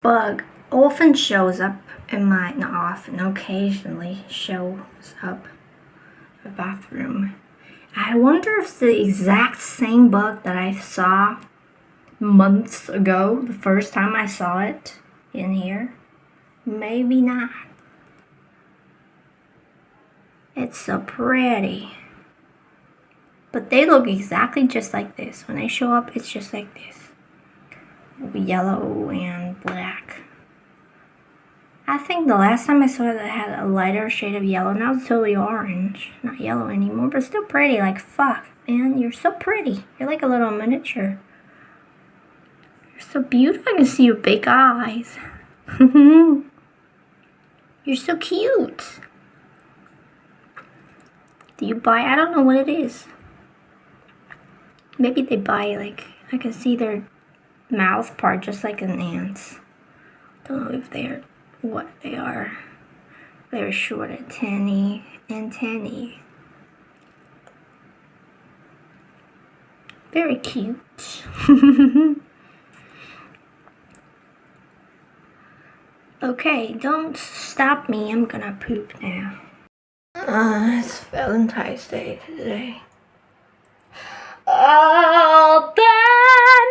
Bug often shows up in my, not often, occasionally shows up in the bathroom. I wonder if it's the exact same bug that I saw months ago, the first time I saw it in here. Maybe not. It's so pretty. But they look exactly just like this. When they show up, it's just like this. Yellow and black. I think the last time I saw it, it had a lighter shade of yellow. Now it's totally orange. Not yellow anymore, but still pretty. Like, fuck, man, you're so pretty. You're like a little miniature. You're so beautiful. I can see your big eyes. You're so cute. Do you buy? I don't know what it is. Maybe they buy, like, I can see their mouth part just like an ant's. Don't know if they're what they are. Very short antennae. Very cute. Okay, don't stop me. I'm gonna poop now. It's Valentine's Day today. All by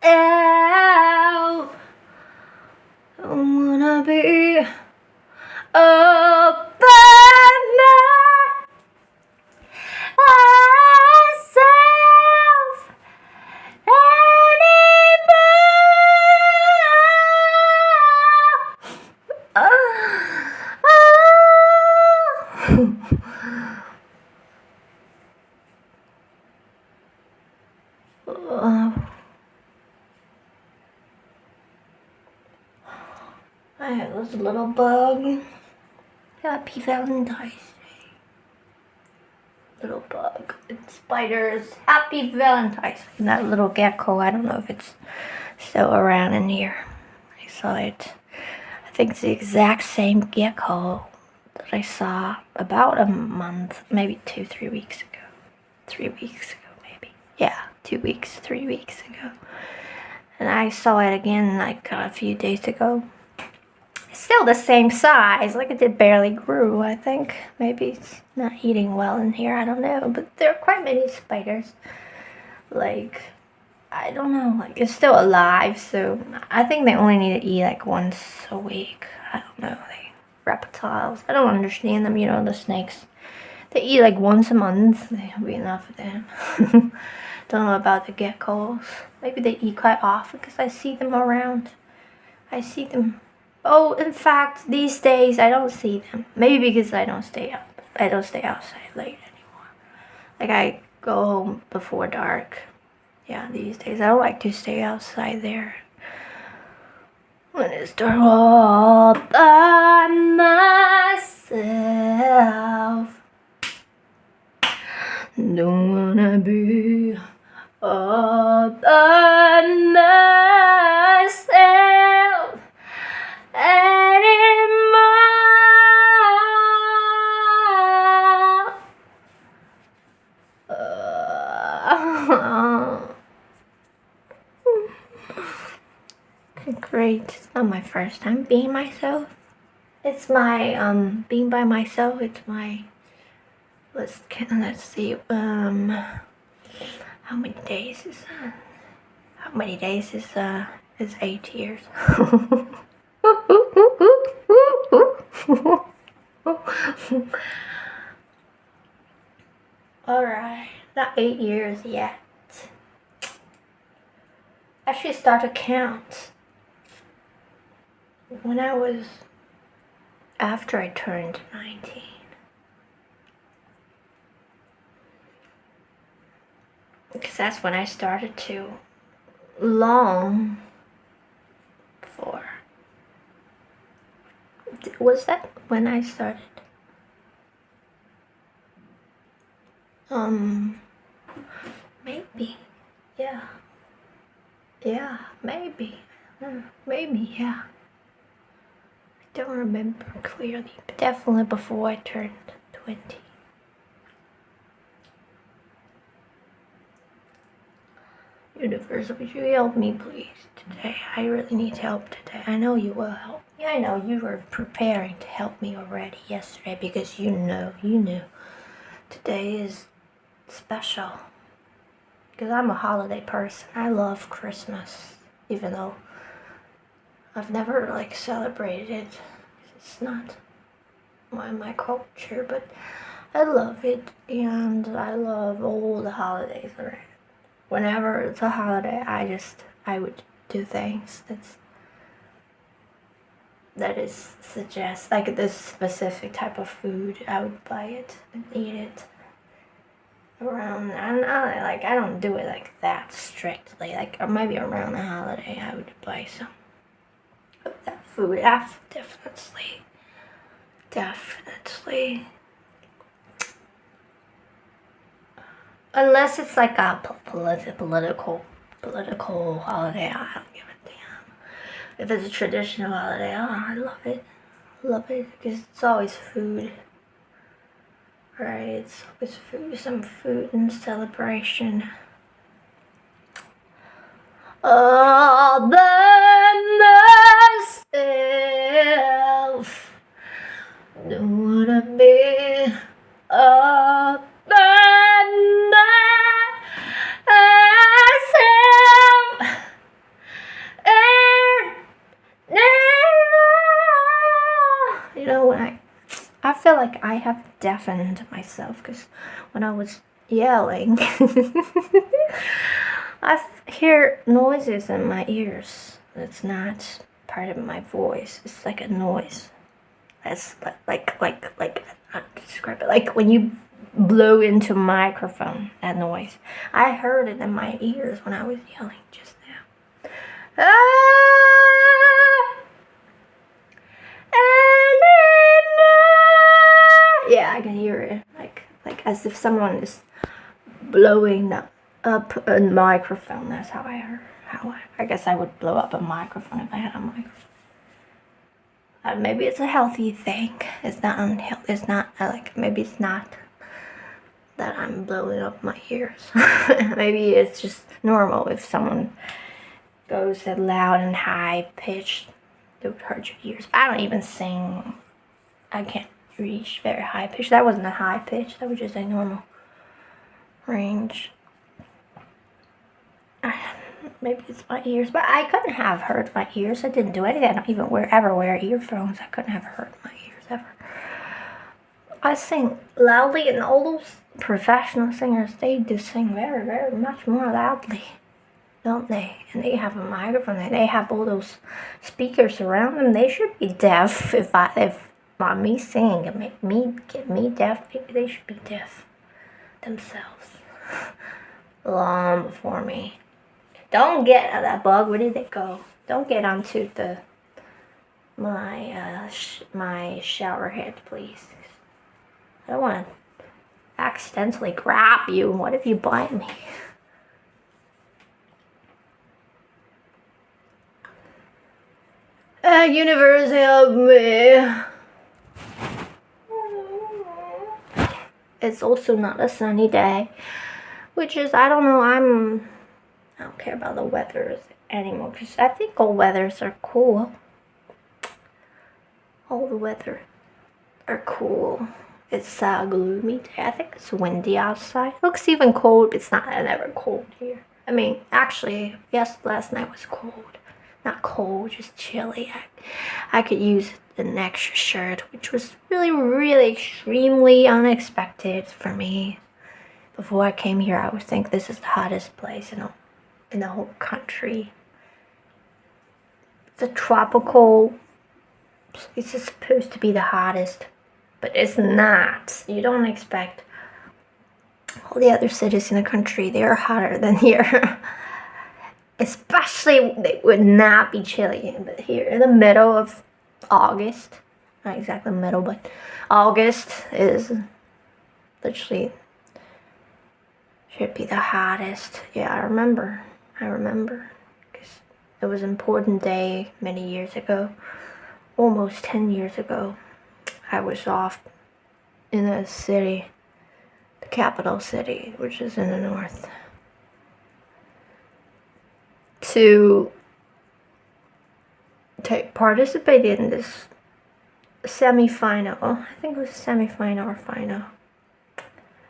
myself. Don't wanna be all by myself anymore. I have this little bug. Happy Valentine's Day. Little bug and spiders. Happy Valentine's Day. And that little gecko, I don't know if it's still around in here. I saw it. I think it's the exact same gecko that I saw about a month, maybe 2-3 weeks ago. 3 weeks ago, maybe. Yeah, 2 weeks, 3 weeks ago. And I saw it again like a few days ago. It's still the same size, like it barely grew, I think. Maybe it's not eating well in here, I don't know. But there are quite many spiders. Like, I don't know, like it's still alive, so I think they only need to eat like once a week. I don't know, reptiles. I don't understand them, the snakes. They eat like once a month. That'll be enough for them. Don't know about the geckos. Maybe they eat quite often because I see them around. I see them. Oh, in fact, these days I don't see them. Maybe because I don't stay up. I don't stay outside late anymore. Like I go home before dark. Yeah, these days I don't like to stay outside there when it's dark all by myself. Don't wanna be all by myself anymore. Great. It's not my first time being myself. It's my being by myself. It's my let's see. How many days is that? How many days is 8 years? Alright, not 8 years yet. I should start to count. When I was after I turned 19. Because that's when I started to long for. Was that when I started? Maybe. Yeah. Yeah, maybe. Maybe, yeah. I don't remember clearly, but definitely before I turned 20. Universe, would you help me please today? I really need help today. I know you will help me. I know you were preparing to help me already yesterday because you knew. Today is special. Because I'm a holiday person. I love Christmas. Even though I've never celebrated it. It's not my culture, but I love it, and I love all the holidays. Right? Whenever it's a holiday, I would do things that is suggest this specific type of food. I would buy it and eat it around. I don't do it that strictly. Or maybe around the holiday, I would buy some of that food. Definitely. Unless it's a political holiday, I don't give a damn. If it's a traditional holiday, I love it. Because it's always food. Right? It's always food, some food and celebration. All by myself. Don't wanna be all by myself. You know, when I feel like I have deafened myself because when I was yelling, I hear noises in my ears. It's not part of my voice. It's like a noise. It's like how to describe it. Like when you blow into a microphone, that noise. I heard it in my ears when I was yelling just now. Yeah, I can hear it. Like as if someone is blowing up a microphone. That's how I heard. I guess I would blow up a microphone if I had a microphone. Maybe it's a healthy thing. It's not unhealthy. It's not maybe it's not that I'm blowing up my ears. Maybe it's just normal if someone goes that loud and high pitched. It would hurt your ears. But I don't even sing. I can't reach very high pitch. That wasn't a high pitch. That was just a normal range. Maybe it's my ears, but I couldn't have hurt my ears. I didn't do anything. I don't even ever wear earphones. I couldn't have hurt my ears ever. I sing loudly, and all those professional singers, they do sing very, very much more loudly, don't they? And they have a microphone, and they have all those speakers around them. They should be deaf. If by me singing and get me deaf, they should be deaf themselves. Long before me. Don't get that bug. Where did it go? Don't get onto my shower head, please. I don't want to accidentally grab you. What if you bite me? Universe, help me. It's also not a sunny day, which is, I don't know, I don't care about the weather anymore, because I think all weathers are cool. All the weather are cool. It's a gloomy day. I think it's windy outside. It looks even cold. It's not never cold here. I mean, actually, yes, last night was cold. Not cold, just chilly. I could use an extra shirt, which was really, really extremely unexpected for me. Before I came here, I would think this is the hottest place in the whole country. It's a tropical. It's supposed to be the hottest, but it's not. You don't expect all the other cities in the country, they are hotter than here. Especially, they would not be chilly, but here in the middle of August, not exactly middle, but August is literally should be the hottest. Yeah, I remember, because it was an important day many years ago, almost 10 years ago. I was off in a city, the capital city, which is in the north. to participate in this semi-final. I think it was semi-final or final.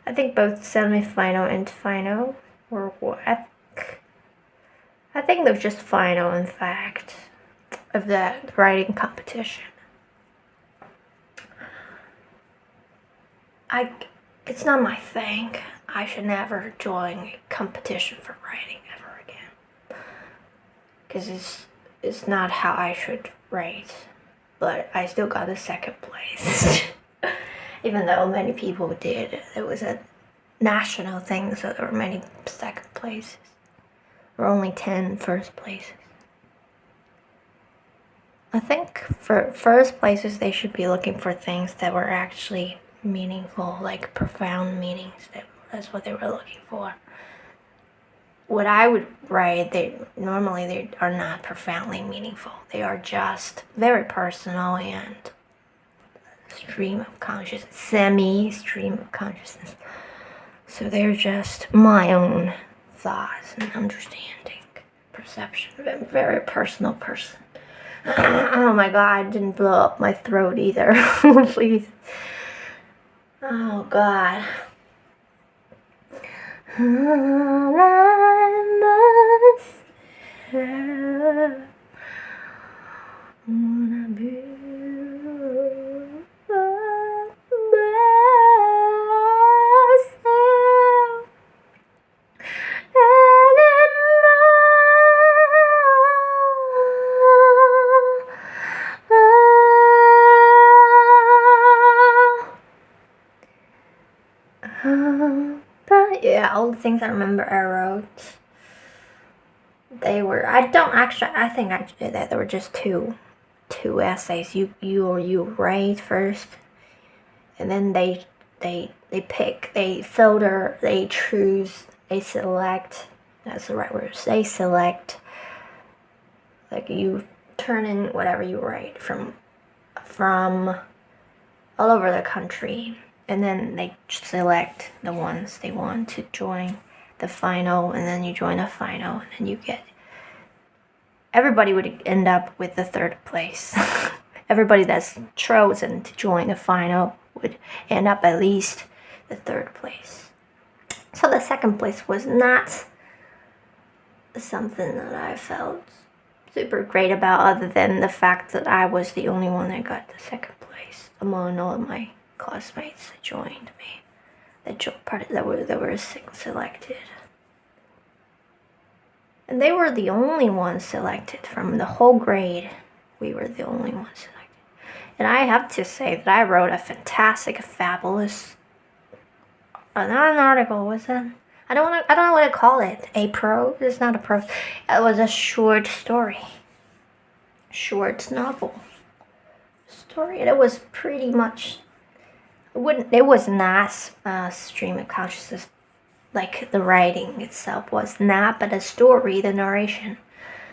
I think both semi-final and final were what? I think it was just final, in fact, of that writing competition. It's not my thing. I should never join a competition for writing ever again. Because it's not how I should write. But I still got the second place. Even though many people did. It was a national thing, so there were many second places. There were only 10 first places. I think for first places, they should be looking for things that were actually meaningful, like profound meanings. That's what they were looking for. What I would write, they are not profoundly meaningful. They are just very personal and stream of consciousness, semi-stream of consciousness. So they're just my own thoughts and understanding, perception. I'm a very personal person. Oh my god, I didn't blow up my throat either. Please. Oh god. All I must have wanna be myself anymore. But yeah, all the things I remember I wrote, they were, I think that there were just two essays. You write first, and then they pick, they filter, they choose, they select, that's the right word, they select, like you turn in whatever you write from all over the country, and then they select the ones they want to join the final, and then you join the final, and then you get, everybody would end up with the third place. Everybody that's chosen to join the final would end up at least the third place. So the second place was not something that I felt super great about, other than the fact that I was the only one that got the second place among all of my classmates that joined me, that were selected. And they were the only ones selected from the whole grade. We were the only ones selected. And I have to say that I wrote a fantastic, fabulous, not an article, was it? I don't know what to call it. A prose? It's not a prose. It was a short story. Short novel. Story. And it was pretty much, it was not stream of consciousness like the writing itself was not, but the story, the narration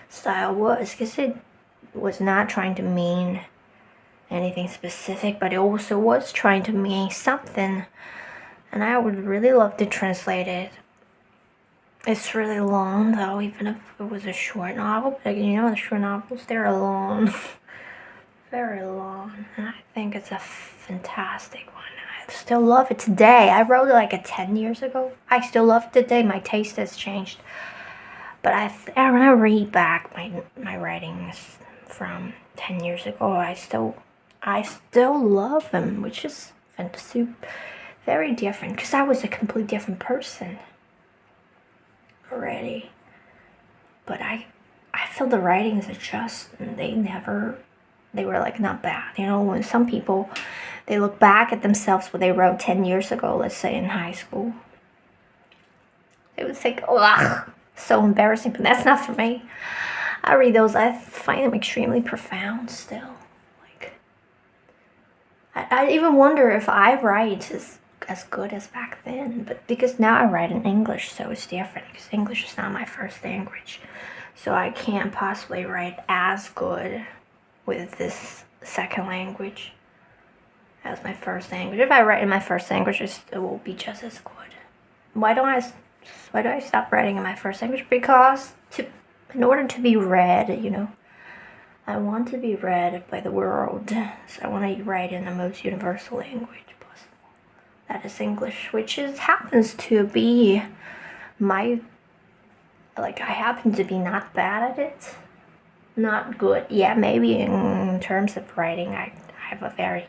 style was, because it was not trying to mean anything specific, but it also was trying to mean something, and I would really love to translate it. It's really long though, even if it was a short novel, but the short novels, they're long. Very long, and I think it's a fantastic one. I still love it today. I wrote it like 10 years ago. I still love it today. My taste has changed. But when I read back my writings from 10 years ago, I still love them, which is very different, because I was a completely different person already. But I feel the writings are just, they were like not bad. When some people, they look back at themselves what they wrote 10 years ago, let's say in high school, they would think, oh, so embarrassing, but that's not for me. I read those, I find them extremely profound still. Like, I even wonder if I write as good as back then, but because now I write in English, so it's different, because English is not my first language, so I can't possibly write as good with this second language as my first language. If I write in my first language, it will be just as good. Why do I stop writing in my first language? Because in order to be read, I want to be read by the world. So I want to write in the most universal language possible. That is English, which happens to be I happen to be not bad at it. Not good. Yeah, maybe in terms of writing, I have a very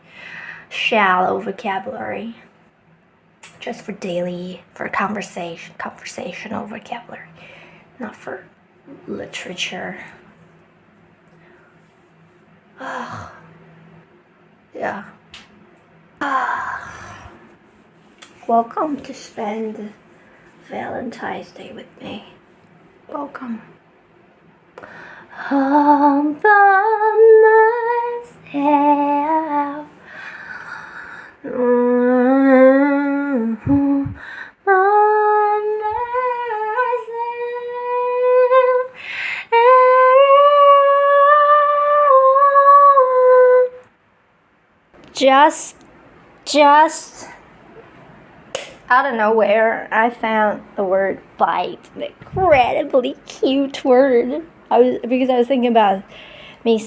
shallow vocabulary. Just for conversational vocabulary, not for literature. Yeah. Welcome to spend Valentine's Day with me. Welcome. All by myself. Just out of nowhere, I found the word bite, an incredibly cute word. Because I was thinking about me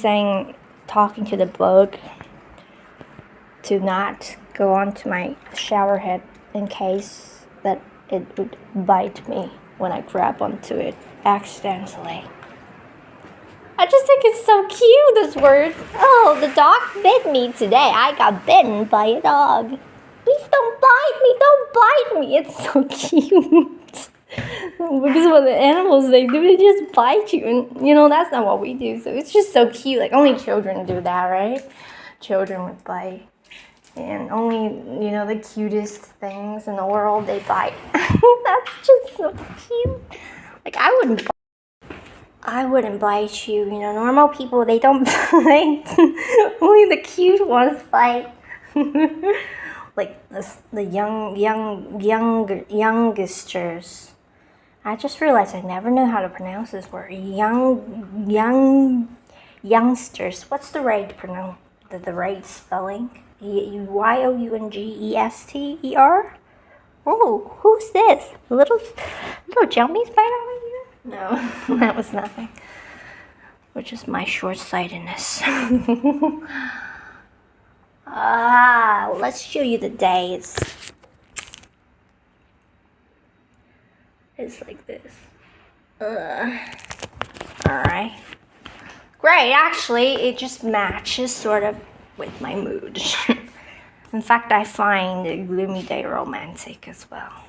talking to the bug to not go onto my shower head in case that it would bite me when I grab onto it accidentally. I just think it's so cute, this word. Oh, the dog bit me today. I got bitten by a dog. Please don't bite me. Don't bite me. It's so cute. Because what the animals, they do, they just bite you. And, that's not what we do. So it's just so cute. Like, only children do that, right? Children would bite. And only, the cutest things in the world, they bite. That's just so cute. Like, I wouldn't bite you. Normal people, they don't bite. Only the cute ones bite. Like the youngsters. I just realized I never know how to pronounce this word. Youngsters. What's the right the right spelling? Youngester? Oh, who's this? Little jumping spider over here? No, that was nothing. Which is my short-sightedness. Let's show you the day. It's like this. Alright. Great, actually, it just matches sort of with my mood. In fact, I find a gloomy day romantic as well.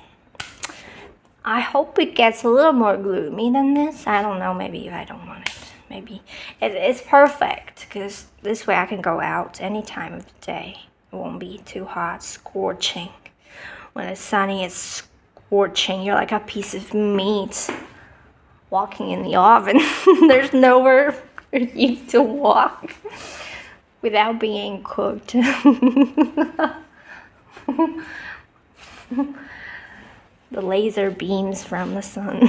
I hope it gets a little more gloomy than this. I don't know, maybe I don't want it. Maybe it's perfect because this way I can go out any time of the day. It won't be too hot, scorching. When it's sunny, it's scorching. You're like a piece of meat walking in the oven. There's nowhere for you to walk without being cooked. The laser beams from the sun.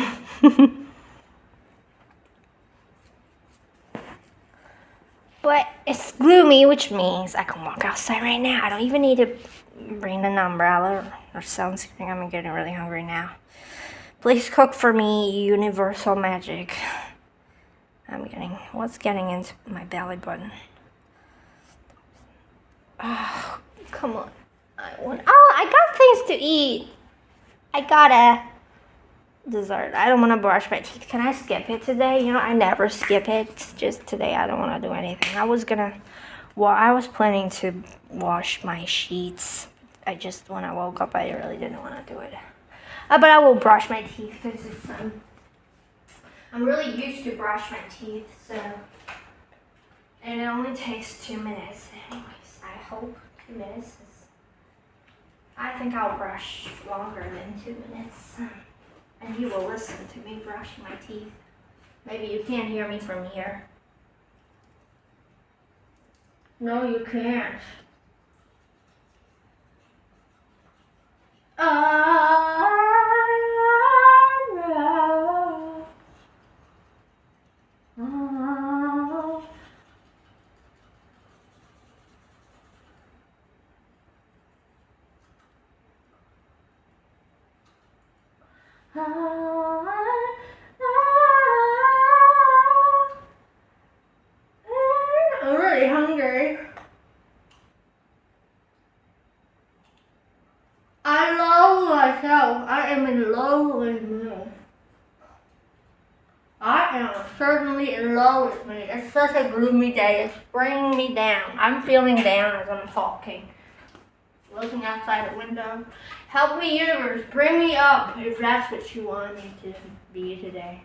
But it's gloomy, which means I can walk outside right now. I don't even need to bring an umbrella or sunscreen. I'm getting really hungry now. Please cook for me, universal magic. What's getting into my belly button? Oh, come on. I got things to eat. I got a dessert. I don't want to brush my teeth. Can I skip it today? I never skip it. Just today, I don't want to do anything. I was planning to wash my sheets. When I woke up, I really didn't want to do it. But I will brush my teeth because I'm really used to brush my teeth, and it only takes 2 minutes. Anyways, I hope 2 minutes I think I'll brush longer than 2 minutes. And you will listen to me brushing my teeth. Maybe you can't hear me from here. No, you can't. I'm really hungry. I love myself. I am in love with me. I am certainly in love with me. It's such a gloomy day. It's bringing me down. I'm feeling down as I'm talking. Looking outside the window. Help me, universe. Bring me up if that's what you want me to be today.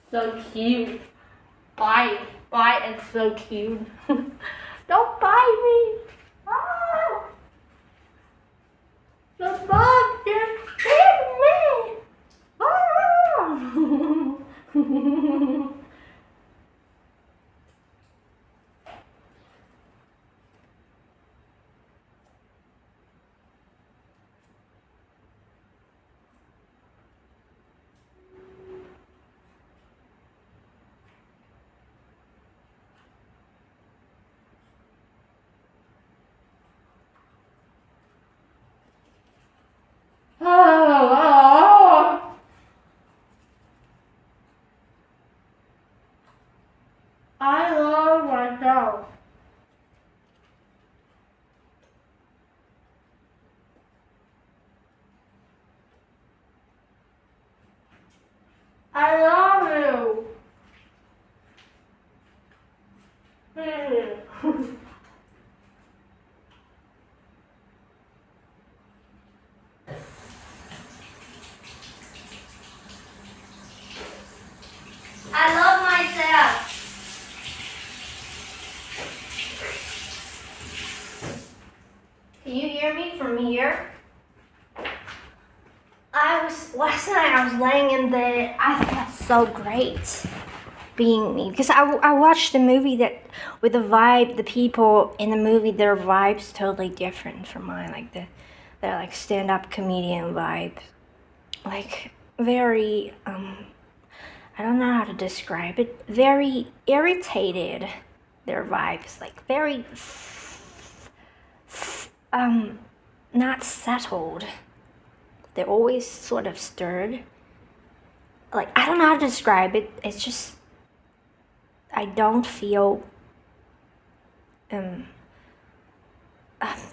So cute. Bite. Bite. It's so cute. Don't bite me. Ah! The bug just bit me. Ah! Oh, I love myself. I love you. I love myself. Can you hear me from here? Last night I was laying in bed. I felt so great being me because I watched the movie that with the vibe, the people in the movie, their vibes totally different from mine. Like they're like stand-up comedian vibe, like very I don't know how to describe it. Very irritated. Their vibes like very not settled. They're always sort of stirred. Like I don't know how to describe it. It's just I don't feel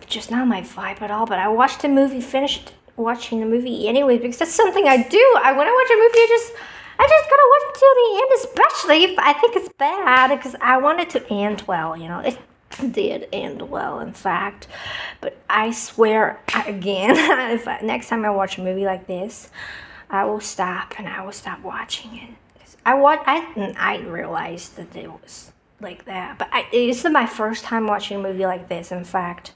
just not my vibe at all. But I watched the movie, finished watching the movie anyway because that's something I do. When I watch a movie, I just gotta watch it till the end, especially if I think it's bad because I want it to end well. You know, it did end well, in fact. But I swear again, next time I watch a movie like this, I will stop and I will stop watching it. I realized that it was like that, but this is my first time watching a movie like this. In fact,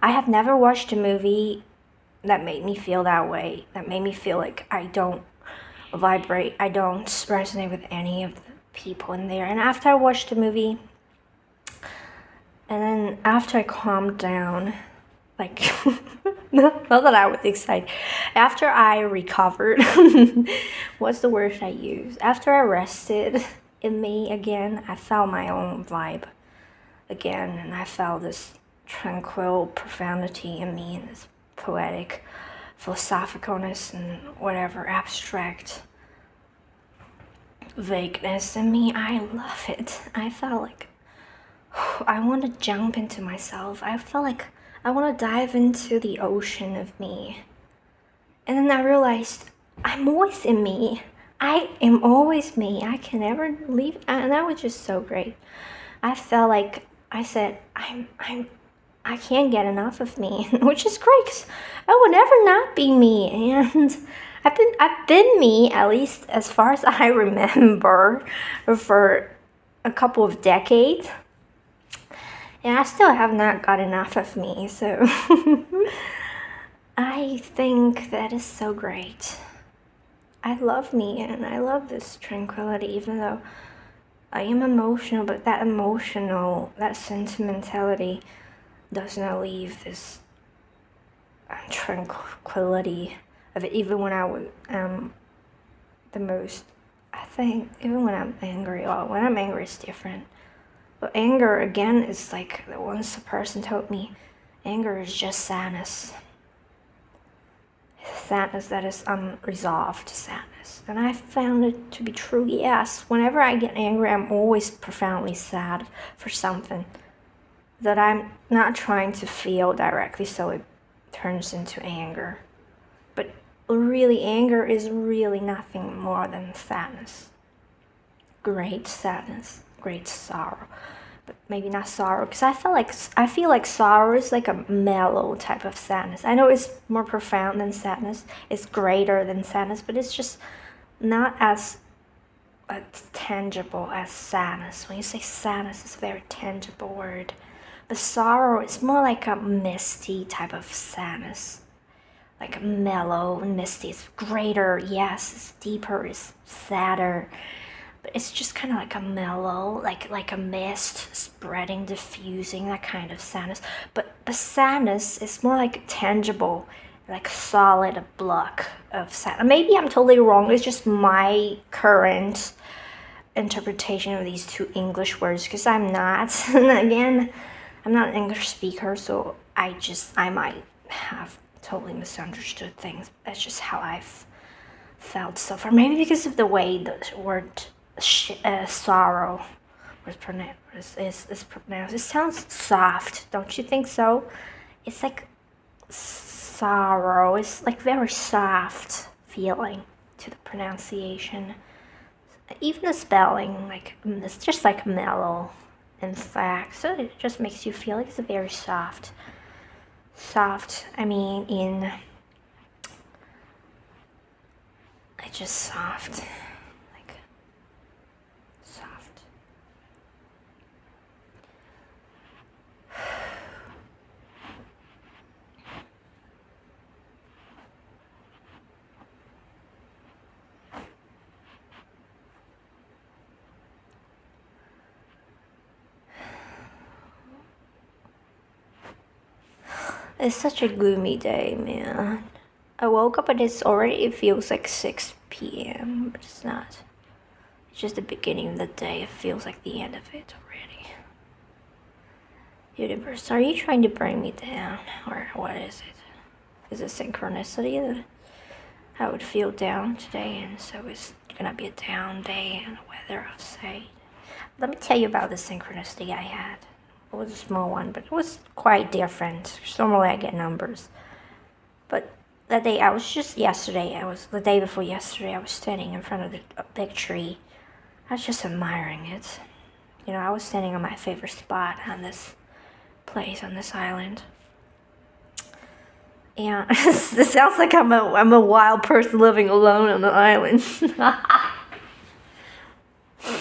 I have never watched a movie that made me feel that way. That made me feel like I don't vibrate. I don't resonate with any of the people in there. And after I watched the movie, and then after I calmed down, like, not that I was excited. After I recovered, what's the word I use? After I rested in me again, I felt my own vibe again, and I felt this tranquil profundity in me, and this poetic philosophicalness and whatever abstract vagueness in me. I love it. I felt like I want to jump into myself. I felt like I want to dive into the ocean of me. And then I realized I'm always in me. I am always me. I can never leave. And that was just so great. I felt like I said, I can't get enough of me, which is great 'cause I will never not be me. And I've been me, at least as far as I remember, for a couple of decades. And I still have not got enough of me, so I think that is so great. I love me and I love this tranquility, even though I am emotional, but that sentimentality does not leave this tranquility of it, even when I was the most. I think even when I'm angry, when I'm angry, it's different. But anger, again, is like once a person told me, anger is just sadness. Sadness that is unresolved sadness. And I found it to be true, yes. Whenever I get angry, I'm always profoundly sad for something that I'm not trying to feel directly, so it turns into anger. But really, anger is really nothing more than sadness. Great sadness, great sorrow. But maybe not sorrow, because I feel like sorrow is like a mellow type of sadness. I know it's more profound than sadness, it's greater than sadness, but it's just not as tangible as sadness. When you say sadness, it's a very tangible word. But sorrow is more like a misty type of sadness, like mellow and misty. It's greater, yes, it's deeper, it's sadder. But it's just kind of like a mellow, like a mist spreading, diffusing, that kind of sadness. But sadness is more like tangible, like a solid block of sadness. Maybe I'm totally wrong. It's just my current interpretation of these two English words, because I'm not. And again, I'm not an English speaker, so I might have totally misunderstood things. That's just how I've felt so far. Maybe because of the way the word sorrow was pronounced. Is pronounced. It sounds soft, don't you think so? It's like sorrow. It's like very soft feeling to the pronunciation. Even the spelling, like it's just like mellow. In fact, so it just makes you feel like it's a very soft. I mean, it's just soft. It's such a gloomy day, man. I woke up and it feels like 6 p.m., but it's not. It's just the beginning of the day. It feels like the end of it already. Universe, are you trying to bring me down? Or what is it? Is it synchronicity that I would feel down today, and so it's gonna be a down day and the weather outside? Let me tell you about the synchronicity I had. It was a small one, but it was quite different. Normally I get numbers. But the day before yesterday, I was standing in front of a big tree. I was just admiring it. You know, I was standing on my favorite spot on this place, on this island. And it sounds like I'm a wild person living alone on the island.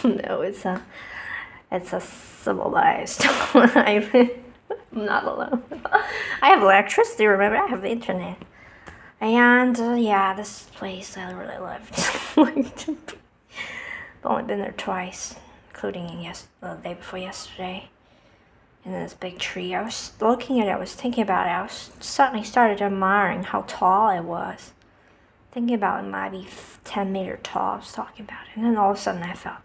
No, it's a civilized life. I'm not alone. I have electricity, remember? I have the internet. And this place I really loved. I've only been there twice, including the day before yesterday. In this big tree. I was looking at it, I was thinking about it. I was suddenly started admiring how tall it was. Thinking about it might be 10 meter tall. I was talking about it. And then all of a sudden I felt,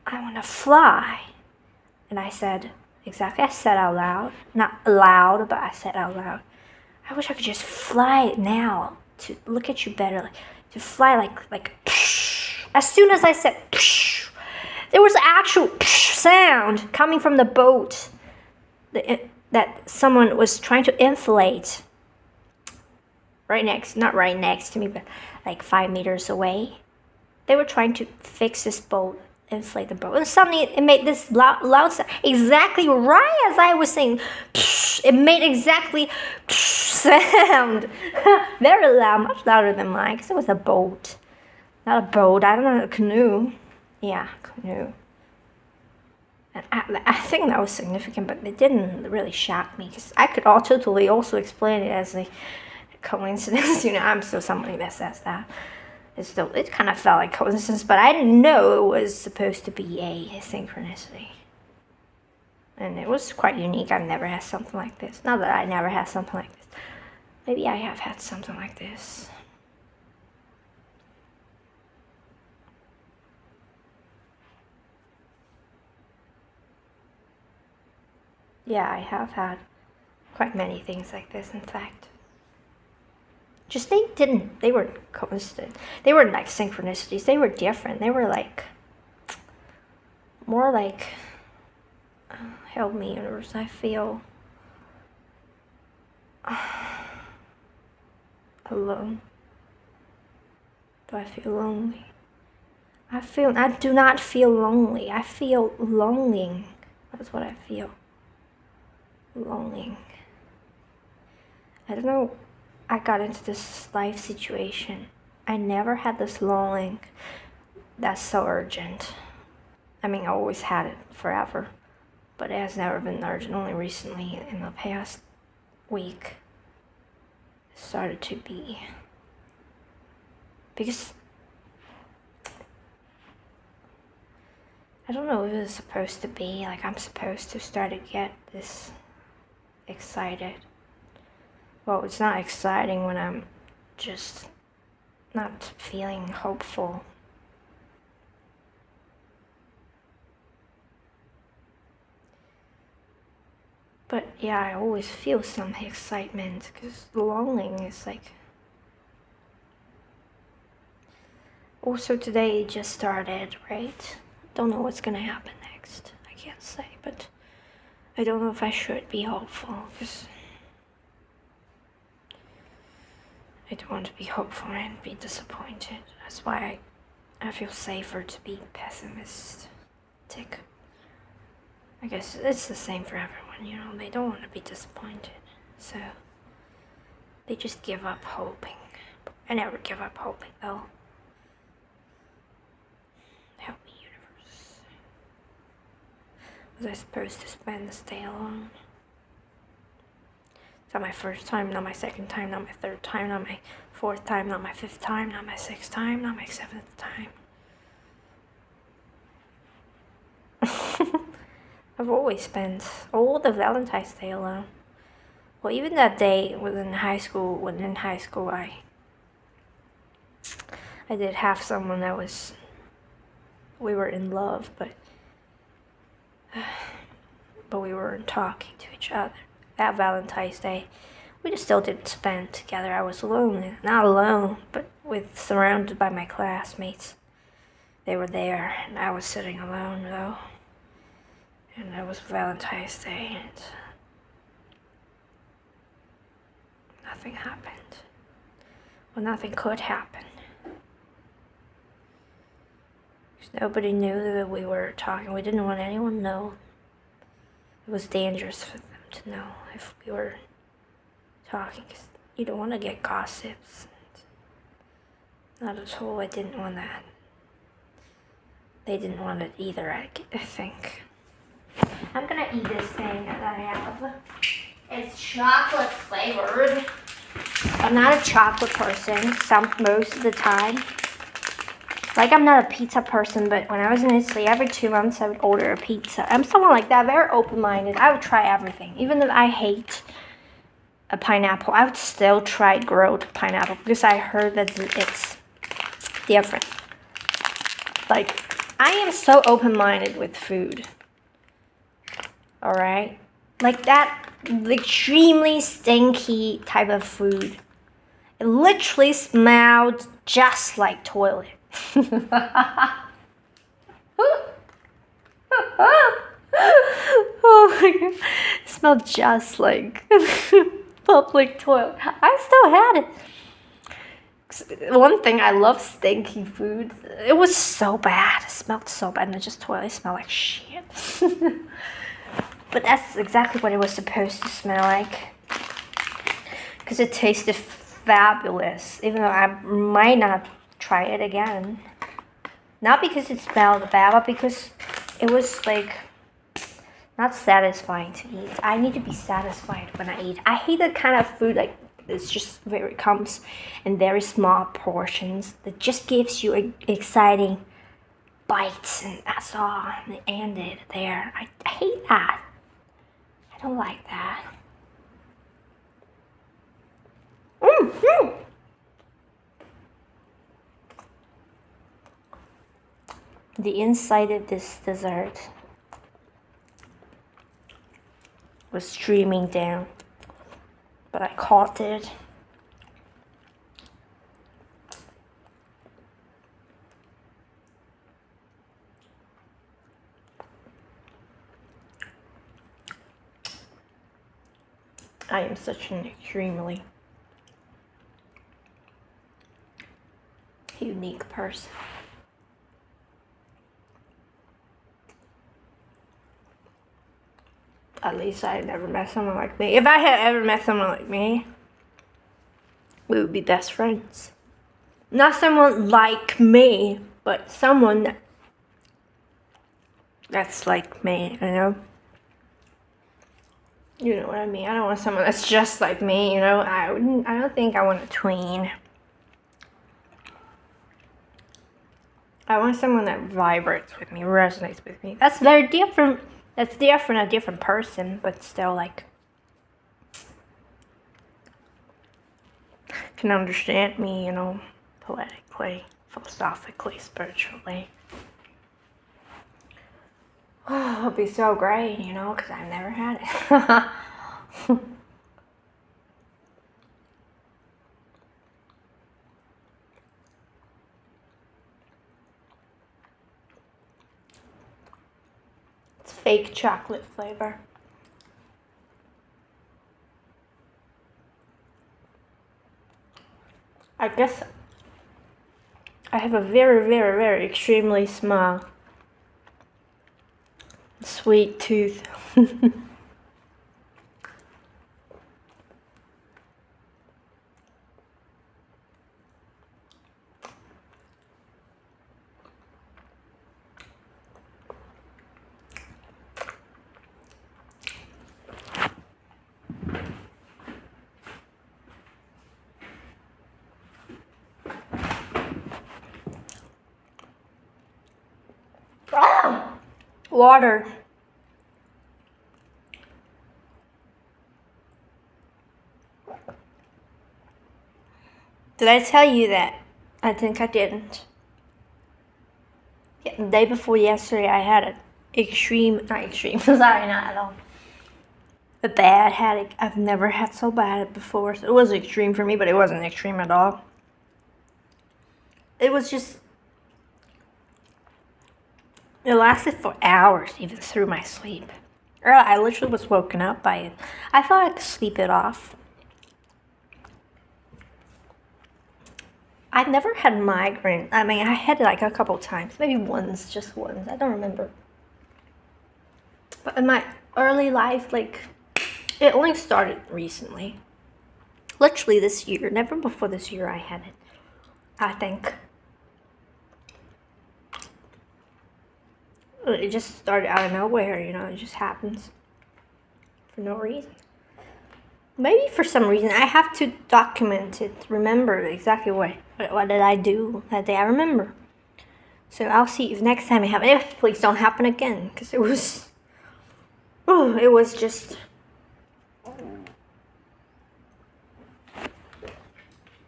I want to fly. And I said out loud. Not loud, but I said out loud. I wish I could just fly now to look at you better. To fly like psh. As soon as I said psh, there was actual psh sound coming from the boat that someone was trying to inflate. Not right next to me, but like 5 meters away. They were trying to fix this boat, inflate the boat. And suddenly it made this loud sound. Exactly right as I was saying, psh, it made exactly psh sound. Very loud, much louder than mine, because it was a boat. Not a boat, I don't know, a canoe. Yeah, canoe. And I think that was significant, but it didn't really shock me because I could totally also explain it as a coincidence. I'm still somebody that says that. It kind of felt like coincidence, but I didn't know it was supposed to be a synchronicity. And it was quite unique. I've never had something like this. Not that I never had something like this. Maybe I have had something like this. Yeah, I have had quite many things like this, in fact. Just they weren't coincident. They weren't like synchronicities. They were different. They were like, more like, help me, universe. I feel alone. Do I feel lonely? I do not feel lonely. I feel longing. That's what I feel. Longing. I don't know. I got into this life situation. I never had this longing that's so urgent. I mean, I always had it forever, but it has never been urgent. Only recently, in the past week, it started to be. Because I don't know if it's supposed to be, like I'm supposed to start to get this excited. Well, it's not exciting when I'm just not feeling hopeful. But yeah, I always feel some excitement because longing is like. Also, today just started, right? Don't know what's gonna happen next. I can't say, but I don't know if I should be hopeful because I don't want to be hopeful and be disappointed. That's why I feel safer to be pessimistic. I guess it's the same for everyone, they don't want to be disappointed. So they just give up hoping. I never give up hoping though. Help me, universe. Was I supposed to spend this day alone? It's not my first time, not my second time, not my third time, not my fourth time, not my fifth time, not my sixth time, not my seventh time. I've always spent all the Valentine's Day alone. Well, even that day within high school, I did have someone that we were in love, but we weren't talking to each other. That Valentine's Day, we just still didn't spend together. I was alone, not alone, but surrounded by my classmates. They were there, and I was sitting alone though. And it was Valentine's Day, and nothing happened. Well, nothing could happen. Because nobody knew that we were talking. We didn't want anyone to know. It was dangerous for them to know if we were talking, because you don't want to get gossips. Not at all. I didn't want that. They didn't want it either, I think. I'm gonna eat this thing that I have. It's chocolate flavored. I'm not a chocolate person, most of the time. Like, I'm not a pizza person, but when I was in Italy, every 2 months I would order a pizza. I'm someone like that, very open-minded. I would try everything. Even if I hate a pineapple, I would still try grilled pineapple because I heard that it's different. Like, I am so open-minded with food. Alright? Like that extremely stinky type of food. It literally smelled just like toilet. Oh my god. It smelled just like public toilet. I still had it. One thing, I love stinky food. It was so bad. It smelled so bad. And just toilet smelled like shit. But that's exactly what it was supposed to smell like. Because it tasted fabulous. Even though I might not try it again. Not because it smelled bad, but because it was like not satisfying to eat. I need to be satisfied when I eat. I hate the kind of food like it's just where it comes in very small portions that just gives you exciting bites and that's all. And it ended there. I hate that. I don't like that. The inside of this dessert was streaming down, but I caught it. I am such an extremely unique person. At least I never met someone like me. If I had ever met someone like me, we would be best friends. Not someone like me, but someone that's like me, you know? You know what I mean? I don't want someone that's just like me, you know? I don't think I want a tween. I want someone that vibrates with me, resonates with me. That's very different. That's different, a different person, but still like can understand me, you know, poetically, philosophically, spiritually. Oh, it'll be so great, you know, because I've never had it. It's fake chocolate flavor. I guess I have a very, very, very extremely small sweet tooth. Water. Did I tell you that? I think I didn't. Yeah, the day before yesterday, I had an not extreme, sorry, not at all. A bad headache. I've never had so bad before. So it was extreme for me, but it wasn't extreme at all. It was just, it lasted for hours, even through my sleep. Or I literally was woken up by it. I thought I could sleep it off. I've never had migraine. I mean, I had it like a couple times, maybe once, just once. I don't remember. But in my early life, like, it only started recently. Literally this year. Never before this year I had it, I think. It just started out of nowhere, you know, it just happens. For no reason. Maybe for some reason I have to document it, remember exactly what did I do that day. I remember. So I'll see if next time it happens. Please don't happen again, because it was just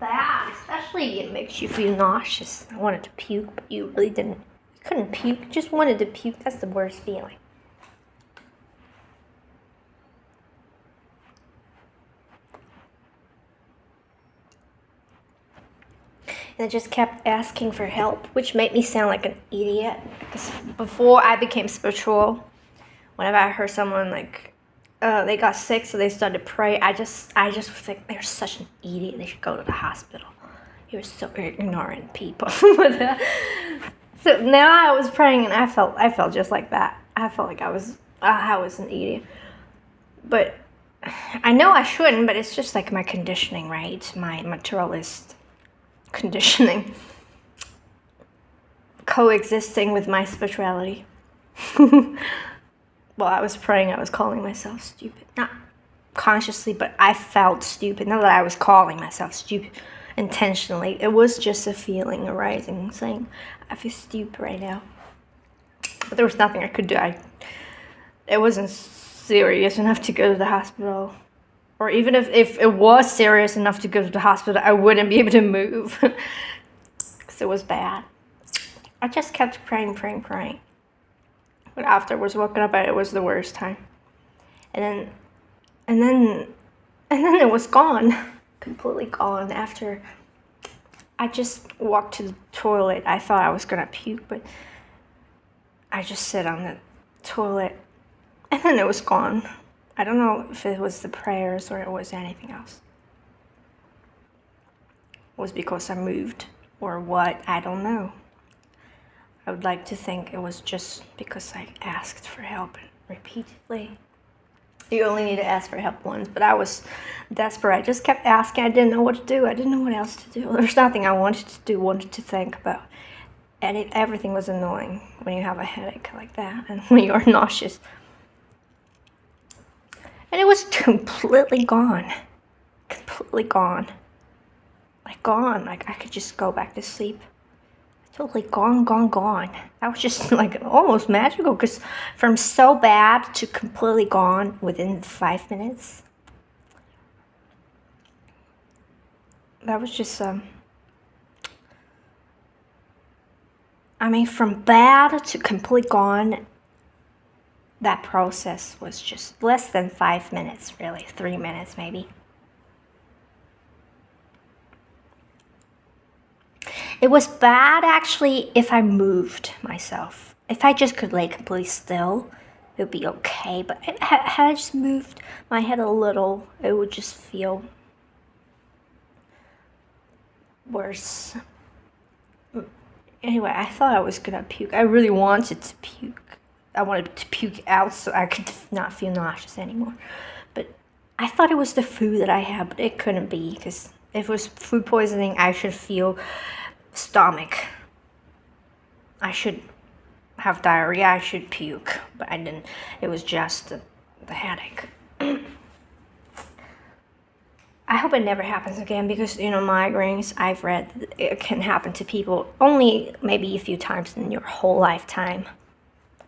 bad. Especially it makes you feel nauseous. I wanted to puke, but you really didn't. You couldn't puke. You just wanted to puke. That's the worst feeling. And I just kept asking for help, which made me sound like an idiot. Because before I became spiritual, whenever I heard someone like, they got sick, so they started to pray, I just was like, they're such an idiot. They should go to the hospital. You're so ignorant people. So now I was praying, and I felt just like that. I felt like I was an idiot. But I know I shouldn't. But it's just like my conditioning, right? My materialist conditioning coexisting with my spirituality. while I was praying, I was calling myself stupid. Not consciously, but I felt stupid. Not that I was calling myself stupid intentionally. It was just a feeling arising, saying, I feel stupid right now. But there was nothing I could do. It wasn't serious enough to go to the hospital. Or even if it was serious enough to go to the hospital, I wouldn't be able to move. Because it was bad. I just kept praying. But afterwards, waking up, it was the worst time. And then it was gone. Completely gone. After I just walked to the toilet, I thought I was gonna puke, but I just sat on the toilet, and then it was gone. I don't know if it was the prayers or it was anything else. It was because I moved or what, I don't know. I would like to think it was just because I asked for help repeatedly. You only need to ask for help once, but I was desperate. I just kept asking. I didn't know what to do. I didn't know what else to do. There's nothing I wanted to do, wanted to think about. And everything was annoying when you have a headache like that and when you're nauseous. And it was completely gone. Completely gone. Like gone. Like I could just go back to sleep. Totally gone. That was just like almost magical because from so bad to completely gone within 5 minutes. That was just, from bad to completely gone, that process was just less than 5 minutes, really. 3 minutes, maybe. It was bad, actually, if I moved myself. If I just could lay completely still, it would be okay. But had I just moved my head a little, it would just feel worse. Anyway, I thought I was gonna puke. I really wanted to puke. I wanted to puke out so I could not feel nauseous anymore. But I thought it was the food that I had, but it couldn't be, because if it was food poisoning, I should feel stomach. I should have diarrhea, I should puke, but I didn't. It was just the headache. I hope it never happens again because, migraines, I've read, it can happen to people only maybe a few times in your whole lifetime.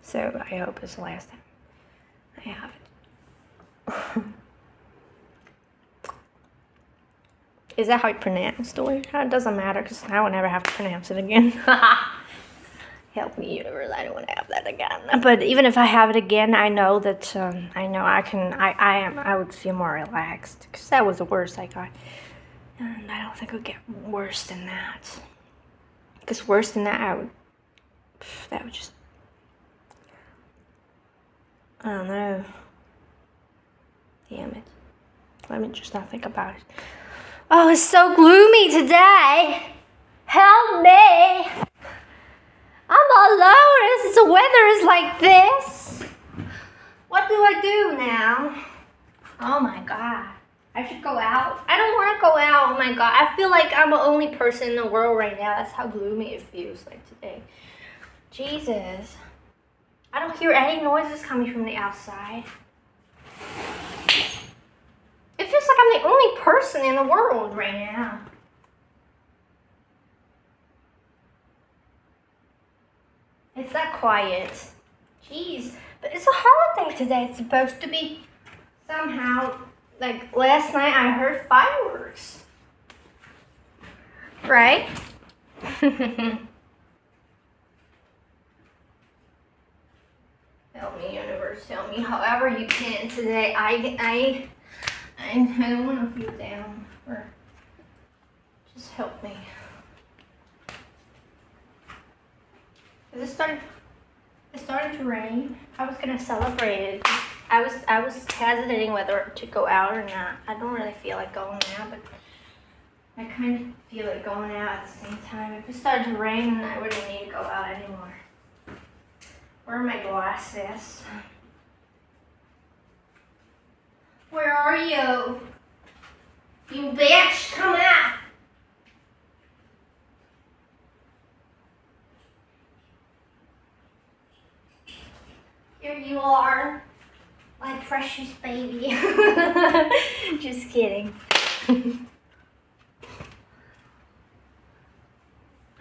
So I hope it's the last time I have it. Is that how you pronounce the word? It doesn't matter because I will never have to pronounce it again. Help me, universe, I don't want to have that again. But even if I have it again, I know that, I would feel more relaxed. Because that was the worst I got. And I don't think it would get worse than that. Because worse than that, that would just, I don't know. Damn it. Let me just not think about it. Oh, it's so gloomy today. Help me. I'm all alone. The weather is like this. What do I do now? Oh my God. I should go out. I don't want to go out. Oh my God. I feel like I'm the only person in the world right now. That's how gloomy it feels like today. Jesus. I don't hear any noises coming from the outside. It feels like I'm the only person in the world right now. It's that quiet. Jeez. But it's a holiday today. It's supposed to be somehow, like last night I heard fireworks. Right? Help me, universe. Help me however you can today. I don't want to feel down. Or just help me. It started to rain. I was gonna celebrate it. I was hesitating whether to go out or not. I don't really feel like going out, but I kind of feel like going out at the same time. If it started to rain, I wouldn't need to go out anymore. Where are my glasses? Where are you? You bitch, come out! Here you are. precious baby. Just kidding.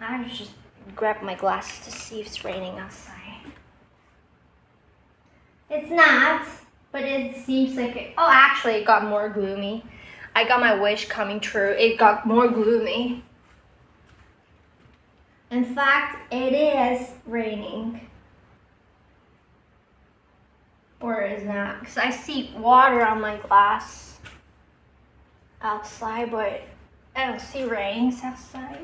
I just grab my glasses to see if it's raining outside. It's not, but it seems like it. Oh, actually, it got more gloomy. I got my wish coming true. It got more gloomy. In fact, it is raining. Or is not? Because I see water on my glass outside, but I don't see rains outside.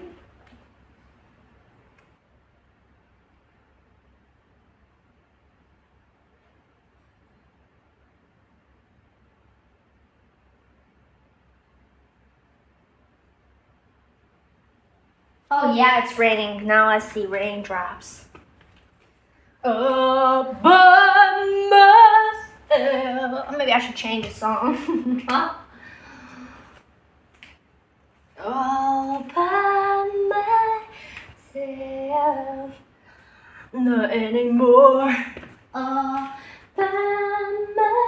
Oh yeah, it's raining. Now I see raindrops. Up by myself. Maybe I should change the song. Huh? All by myself. Not anymore. All by myself.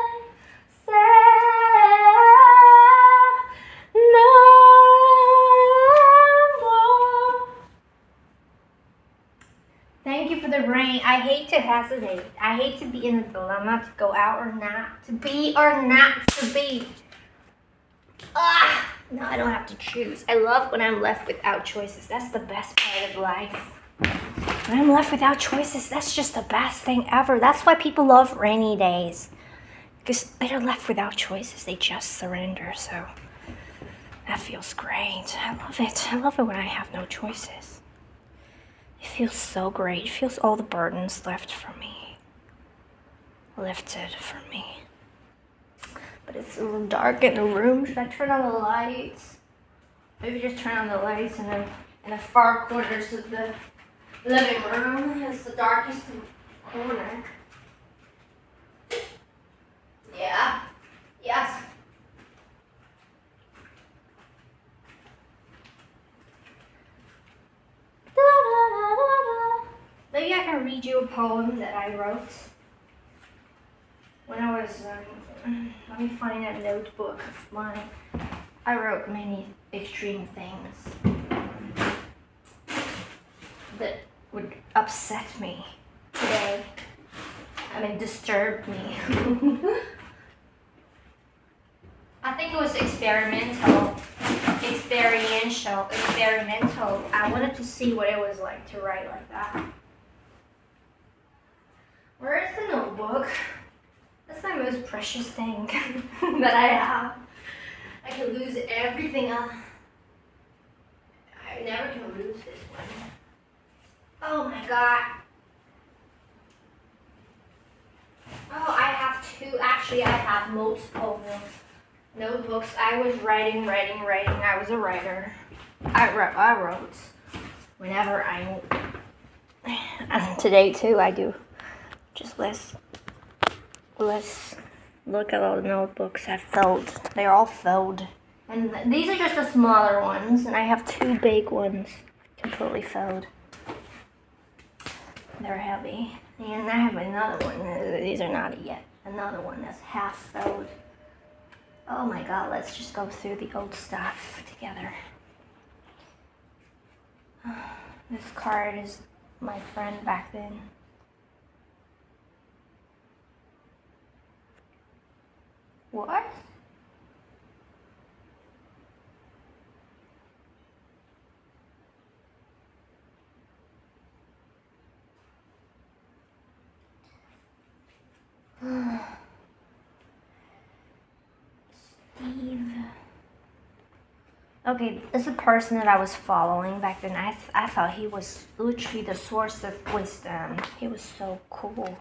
No more. Thank you for the rain. I hate to hesitate. I hate to be in a dilemma to go out or not, to be or not to be. No, I don't have to choose. I love when I'm left without choices. That's the best part of life. When I'm left without choices, that's just the best thing ever. That's why people love rainy days. Because they're left without choices. They just surrender. So that feels great. I love it. I love it when I have no choices. It feels so great. It feels all the burdens left from me. Lifted from me. But it's a little dark in the room. Should I turn on the lights? Maybe just turn on the lights in the far corners of the living room. It's the darkest corner. Yeah. Yes. Maybe I can read you a poem that I wrote when I was, let me find a notebook of mine. I wrote many extreme things that would upset me today. I mean, disturb me. I think it was experimental. I wanted to see what it was like to write like that. Where is the notebook? That's my most precious thing that I have. I can lose everything else. I never can lose this one. Oh my god. Oh, I have two. Actually, I have multiple notebooks. I was writing. I was a writer. I wrote whenever I. And today too, I do. Just let's look at all the notebooks I've filled. They're all filled. And these are just the smaller ones, and I have two big ones completely filled. They're heavy. And I have another one. These are not yet. Another one that's half filled. Oh my god, let's just go through the old stuff together. This card is my friend back then. What? Steve. Okay, this is a person that I was following back then. I thought he was literally the source of wisdom. He was so cool.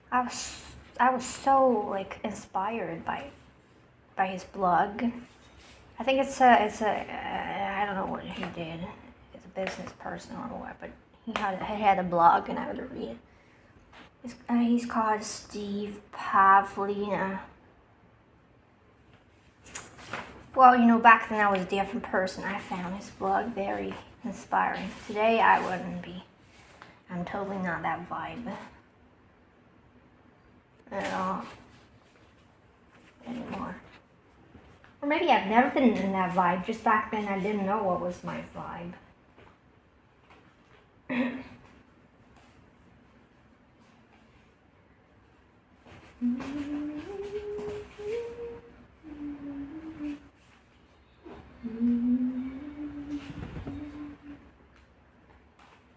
I was so like inspired by his blog. I think it's a I don't know what he did. It's a business person or what, but he had a blog and I would read it. He's called Steve Pavlina. Well, you know, back then I was a different person. I found his blog very inspiring. Today I wouldn't be. I'm totally not that vibe at all. Or maybe I've never been in that vibe. Just back then I didn't know what was my vibe.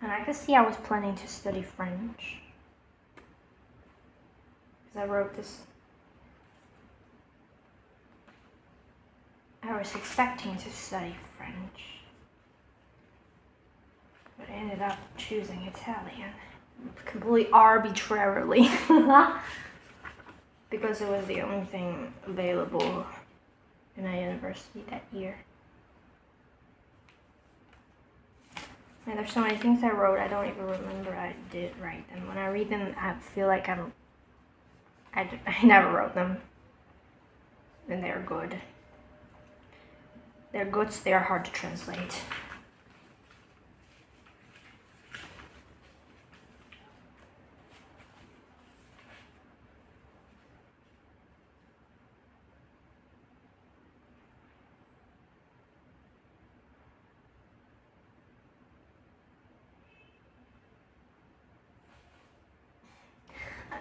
And I could see I was planning to study French. Because I wrote this. I was expecting to study French. But I ended up choosing Italian. Completely arbitrarily. Because it was the only thing available in a university that year. And there's so many things I wrote, I don't even remember I did write them. When I read them, I feel like I never wrote them. And they're good. They're good, so they're hard to translate.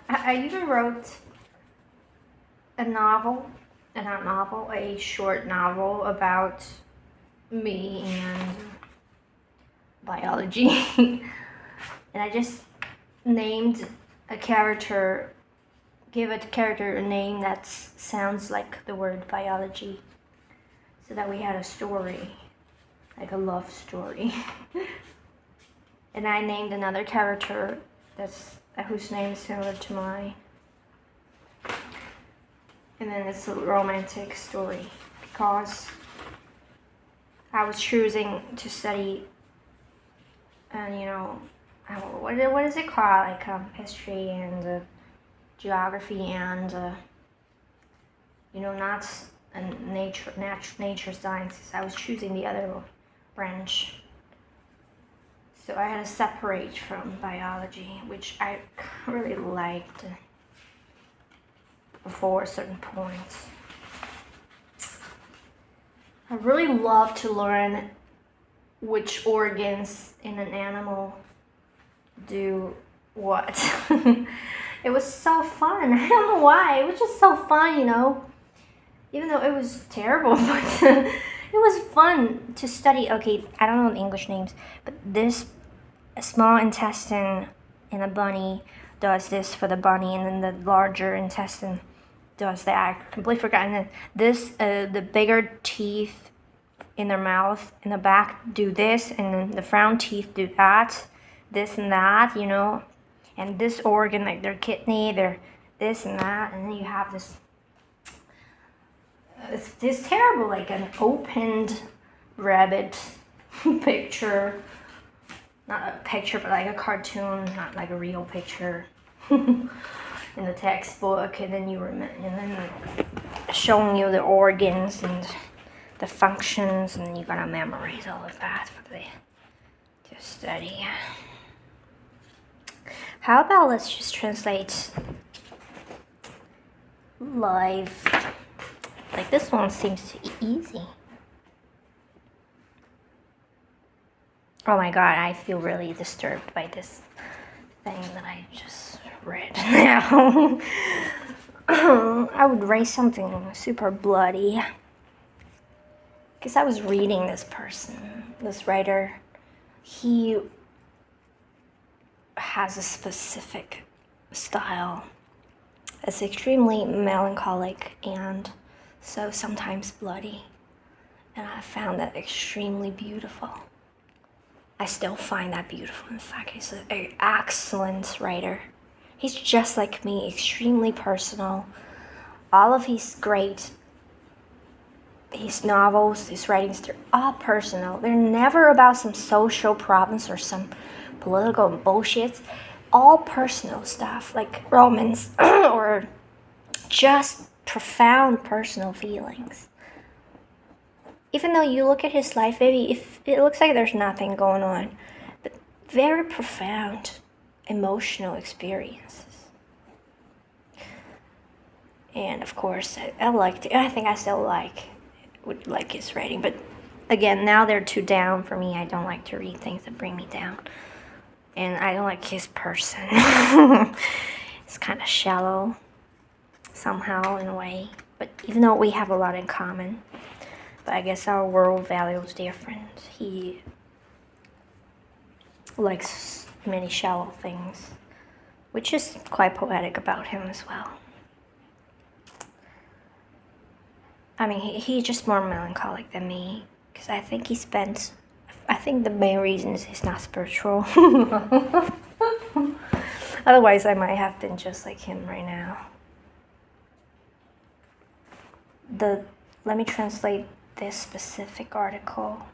I even wrote a novel, a short novel about me and biology. And I just named a character, gave a character a name that sounds like the word biology, so that we had a story, like a love story. And I named another character whose name is similar to mine. And then it's a romantic story because I was choosing to study, what is it called? Like history and geography and, not nature sciences. I was choosing the other branch. So I had to separate from biology, which I really liked before a certain point. I really love to learn which organs in an animal do what. It was so fun. I don't know why. It was just so fun, Even though it was terrible, but it was fun to study. Okay, I don't know the English names, but this small intestine in a bunny does this for the bunny, and then the larger intestine does that. I completely forgot. And then the bigger teeth in their mouth in the back do this, and then the front teeth do that, this and that, And this organ, like their kidney, their this and that, and then you have this. It's terrible, like an opened rabbit picture. Not a picture, but like a cartoon, not like a real picture in the textbook. And then showing you the organs and the functions, and then you gotta memorize all of that to study. How about let's just translate live. Like this one seems easy. Oh my god, I feel really disturbed by this thing that I just read now. I would write something super bloody. Because I was reading this writer. He has a specific style. It's extremely melancholic and so sometimes bloody. And I found that extremely beautiful. I still find that beautiful. In fact, he's an excellent writer. He's just like me, extremely personal. All of his novels, his writings, they're all personal. They're never about some social problems or some political bullshit. All personal stuff, like romance or just profound personal feelings. Even though you look at his life, maybe if it looks like there's nothing going on, but very profound emotional experiences. And of course, I think I still like would like his writing. But again, now they're too down for me. I don't like to read things that bring me down. And I don't like his person. It's kind of shallow somehow in a way. But even though we have a lot in common, but I guess our world value is different. He likes many shallow things, which is quite poetic about him as well. I mean, he's just more melancholic than me, because I think the main reason is he's not spiritual. Otherwise, I might have been just like him right now. Let me translate this specific article.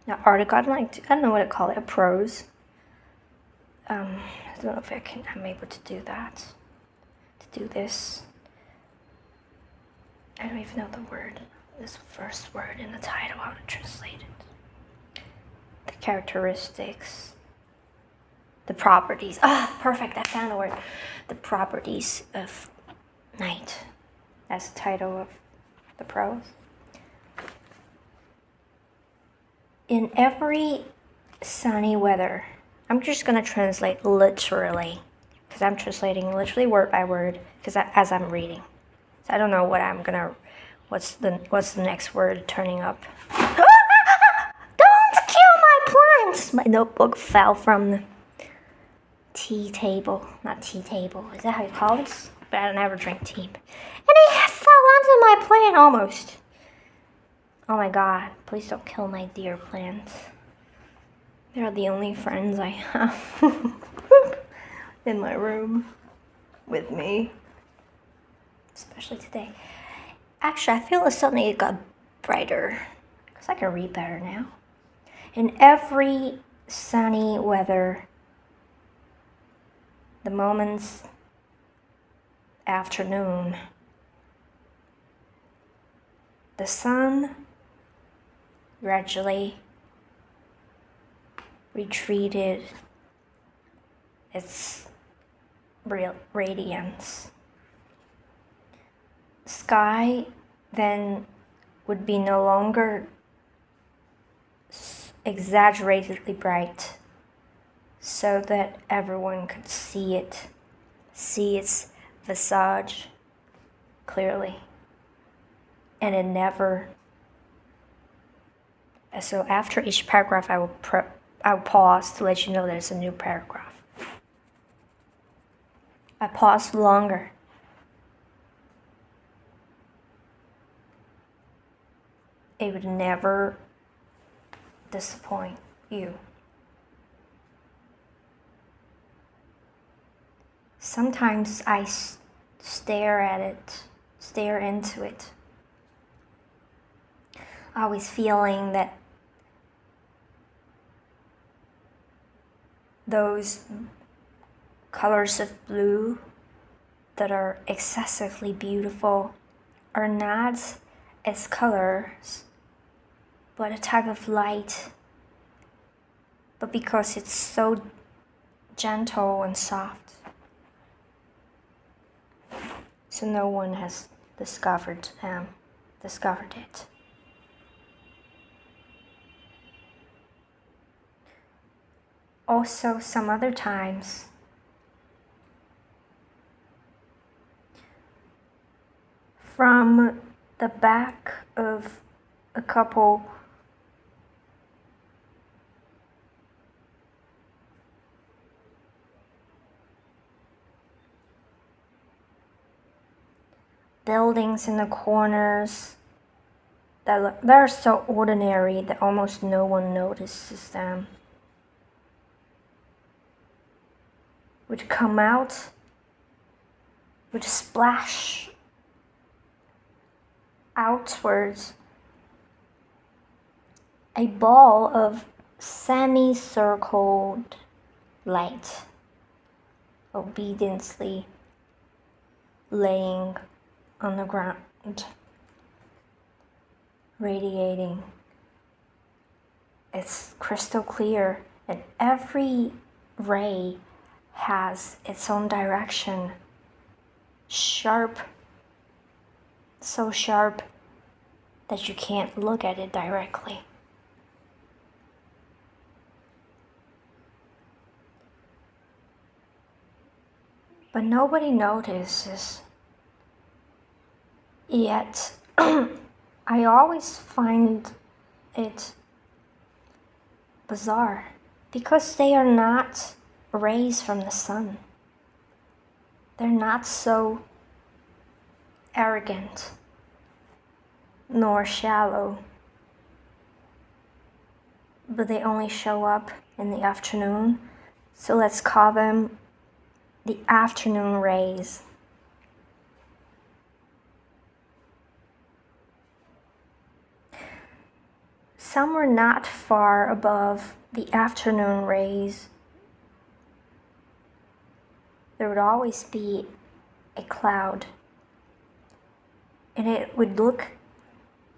Not article, I don't know what to call it, a prose. I don't know if I'm able to do that. To do this. I don't even know the word, this first word in the title, how to translate it. The characteristics, the properties. Perfect, I found a word. The properties of night. That's the title of the prose. In every sunny weather, I'm just going to translate literally, because I'm translating literally word by word, because as I'm reading. So I don't know what's the next word turning up. Don't kill my plants! My notebook fell from the tea table. Not tea table, is that how you call it? But I never drink tea. And it fell onto my plant almost. Oh my god, please don't kill my dear plants. They're the only friends I have in my room with me. Especially today. Actually, I feel suddenly it got brighter, because I can read better now. In every sunny weather, the moments afternoon, the sun gradually retreated its radiance. Sky then would be no longer exaggeratedly bright, so that everyone could see its visage clearly. And it never. So after each paragraph, I will pause to let you know there's a new paragraph. I paused longer. It would never disappoint you. Sometimes I stare into it, always feeling that those colors of blue that are excessively beautiful are not as colors, but a type of light. But because it's so gentle and soft, so no one has discovered it. Also, some other times, from the back of a couple buildings in the corners that are so ordinary that almost no one notices them, would come out, would splash outwards a ball of semicircled light, obediently laying on the ground, radiating. It's crystal clear, and every ray has its own direction. Sharp, so sharp that you can't look at it directly. But nobody notices. Yet, I always find it bizarre because they are not rays from the sun. They're not so arrogant nor shallow, but they only show up in the afternoon. So let's call them the afternoon rays. Somewhere not far above the afternoon rays, there would always be a cloud, and it would look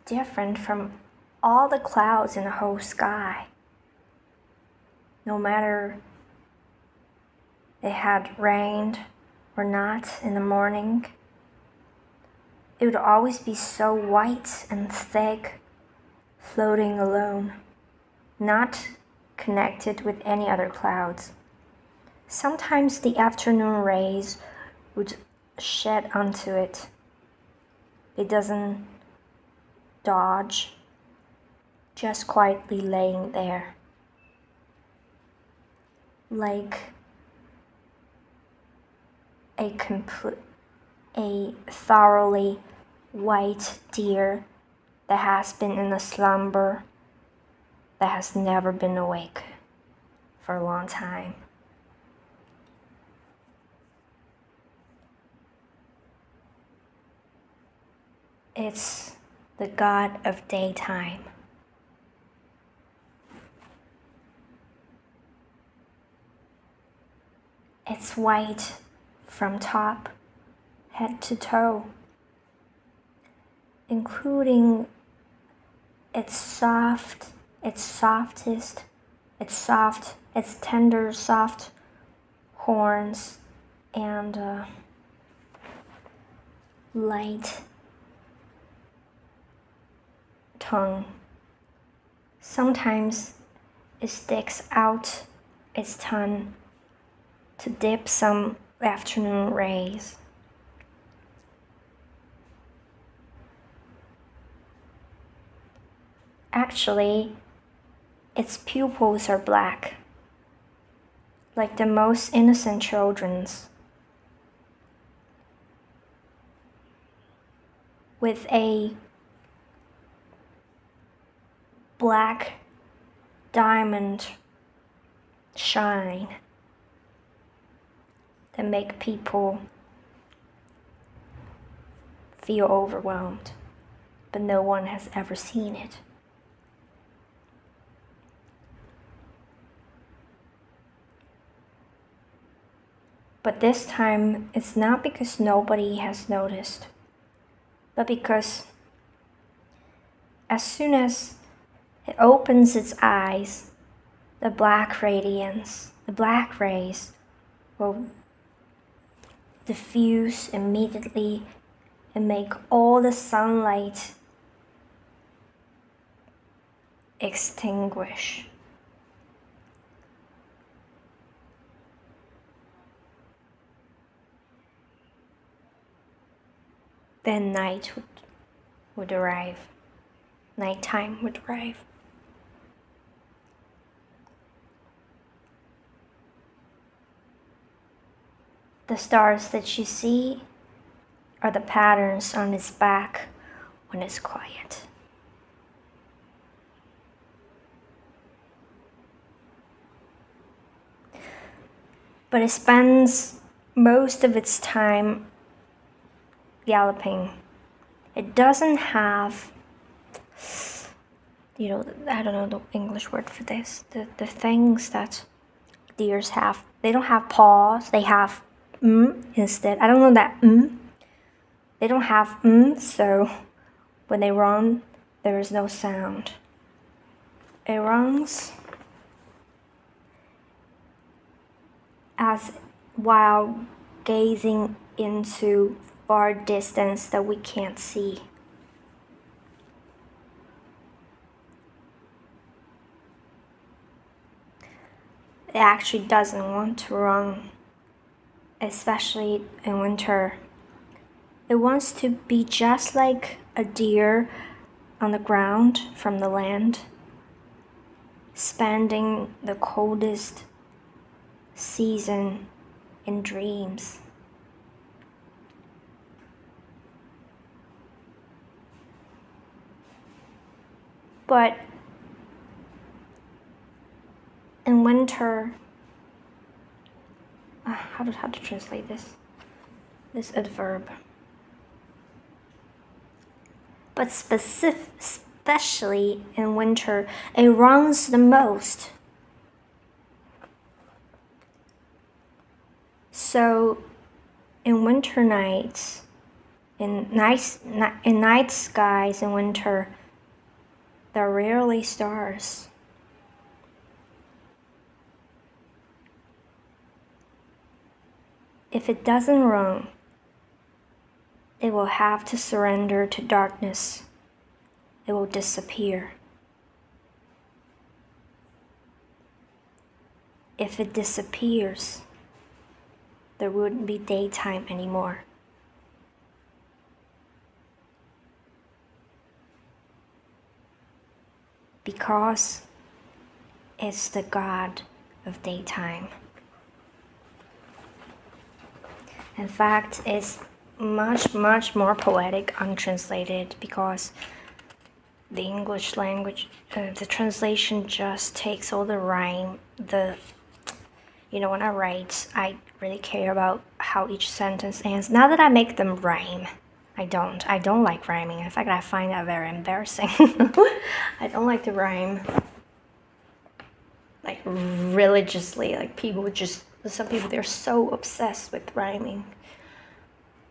different from all the clouds in the whole sky. No matter it had rained or not in the morning, it would always be so white and thick, floating alone, not connected with any other clouds. Sometimes the afternoon rays would shed onto it. It doesn't dodge, just quietly laying there, like a thoroughly white deer that has been in a slumber that has never been awake for a long time. It's the god of daytime. It's white from top, head to toe, including its tender, soft horns and light tongue. Sometimes it sticks out its tongue to dip some afternoon rays. Actually, its pupils are black, like the most innocent children's, with a black diamond shine that make people feel overwhelmed, but no one has ever seen it. But this time, it's not because nobody has noticed, but because as soon as it opens its eyes, the black radiance, the black rays will diffuse immediately and make all the sunlight extinguish. Then night would arrive. Nighttime would arrive. The stars that you see are the patterns on its back when it's quiet. But it spends most of its time galloping. It doesn't have, I don't know the English word for this, the things that deers have. They don't have paws, they have instead. I don't know that They don't have so when they run, there is no sound. It runs as while gazing into far distance that we can't see. it actually doesn't want to run, especially in winter. It wants to be just like a deer on the ground from the land, spending the coldest season in dreams. But in winter, how to translate this adverb? But especially in winter, it runs the most. So, in winter nights, in night skies in winter, there are rarely stars. If it doesn't run, it will have to surrender to darkness. It will disappear. If it disappears, there wouldn't be daytime anymore. Because it's the god of daytime. In fact, it's much more poetic untranslated, because the English language, the translation just takes all the rhyme. When I write, I really care about how each sentence ends. Not that I make them rhyme. I don't like rhyming. In fact, I find that very embarrassing. I don't like to rhyme, like religiously. Like some people, they're so obsessed with rhyming.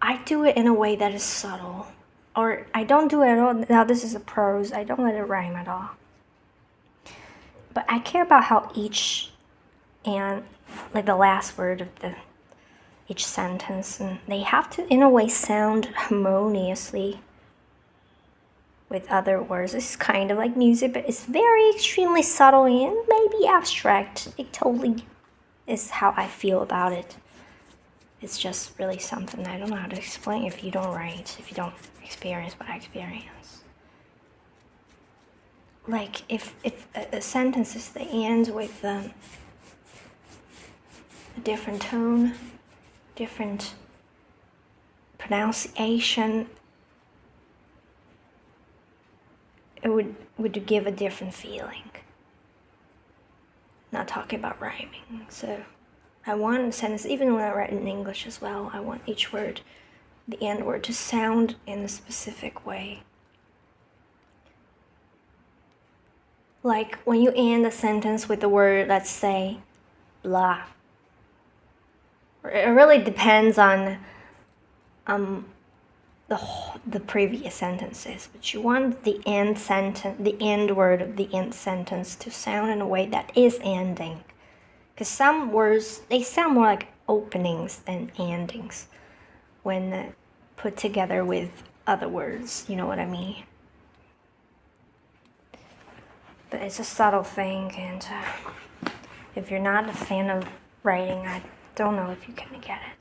I do it in a way that is subtle. Or I don't do it at all. Now this is a prose. I don't let it rhyme at all. But I care about how each and like the last word of each sentence, and they have to in a way sound harmoniously with other words. It's kind of like music, but it's very extremely subtle and maybe abstract. It totally is how I feel about it. It's just really something I don't know how to explain if you don't write, if you don't experience what I experience. Like if a sentence is the end with a different tone, different pronunciation, it would give a different feeling. Not talking about rhyming. So I want a sentence, even when I write in English as well, I want each word, the end word, to sound in a specific way. Like when you end a sentence with the word, let's say, blah. It really depends on the previous sentences, but you want the end sentence, the end word of the end sentence to sound in a way that is ending. Because some words, they sound more like openings than endings when put together with other words, you know what I mean? But it's a subtle thing, and if you're not a fan of writing, I don't know if you can get it.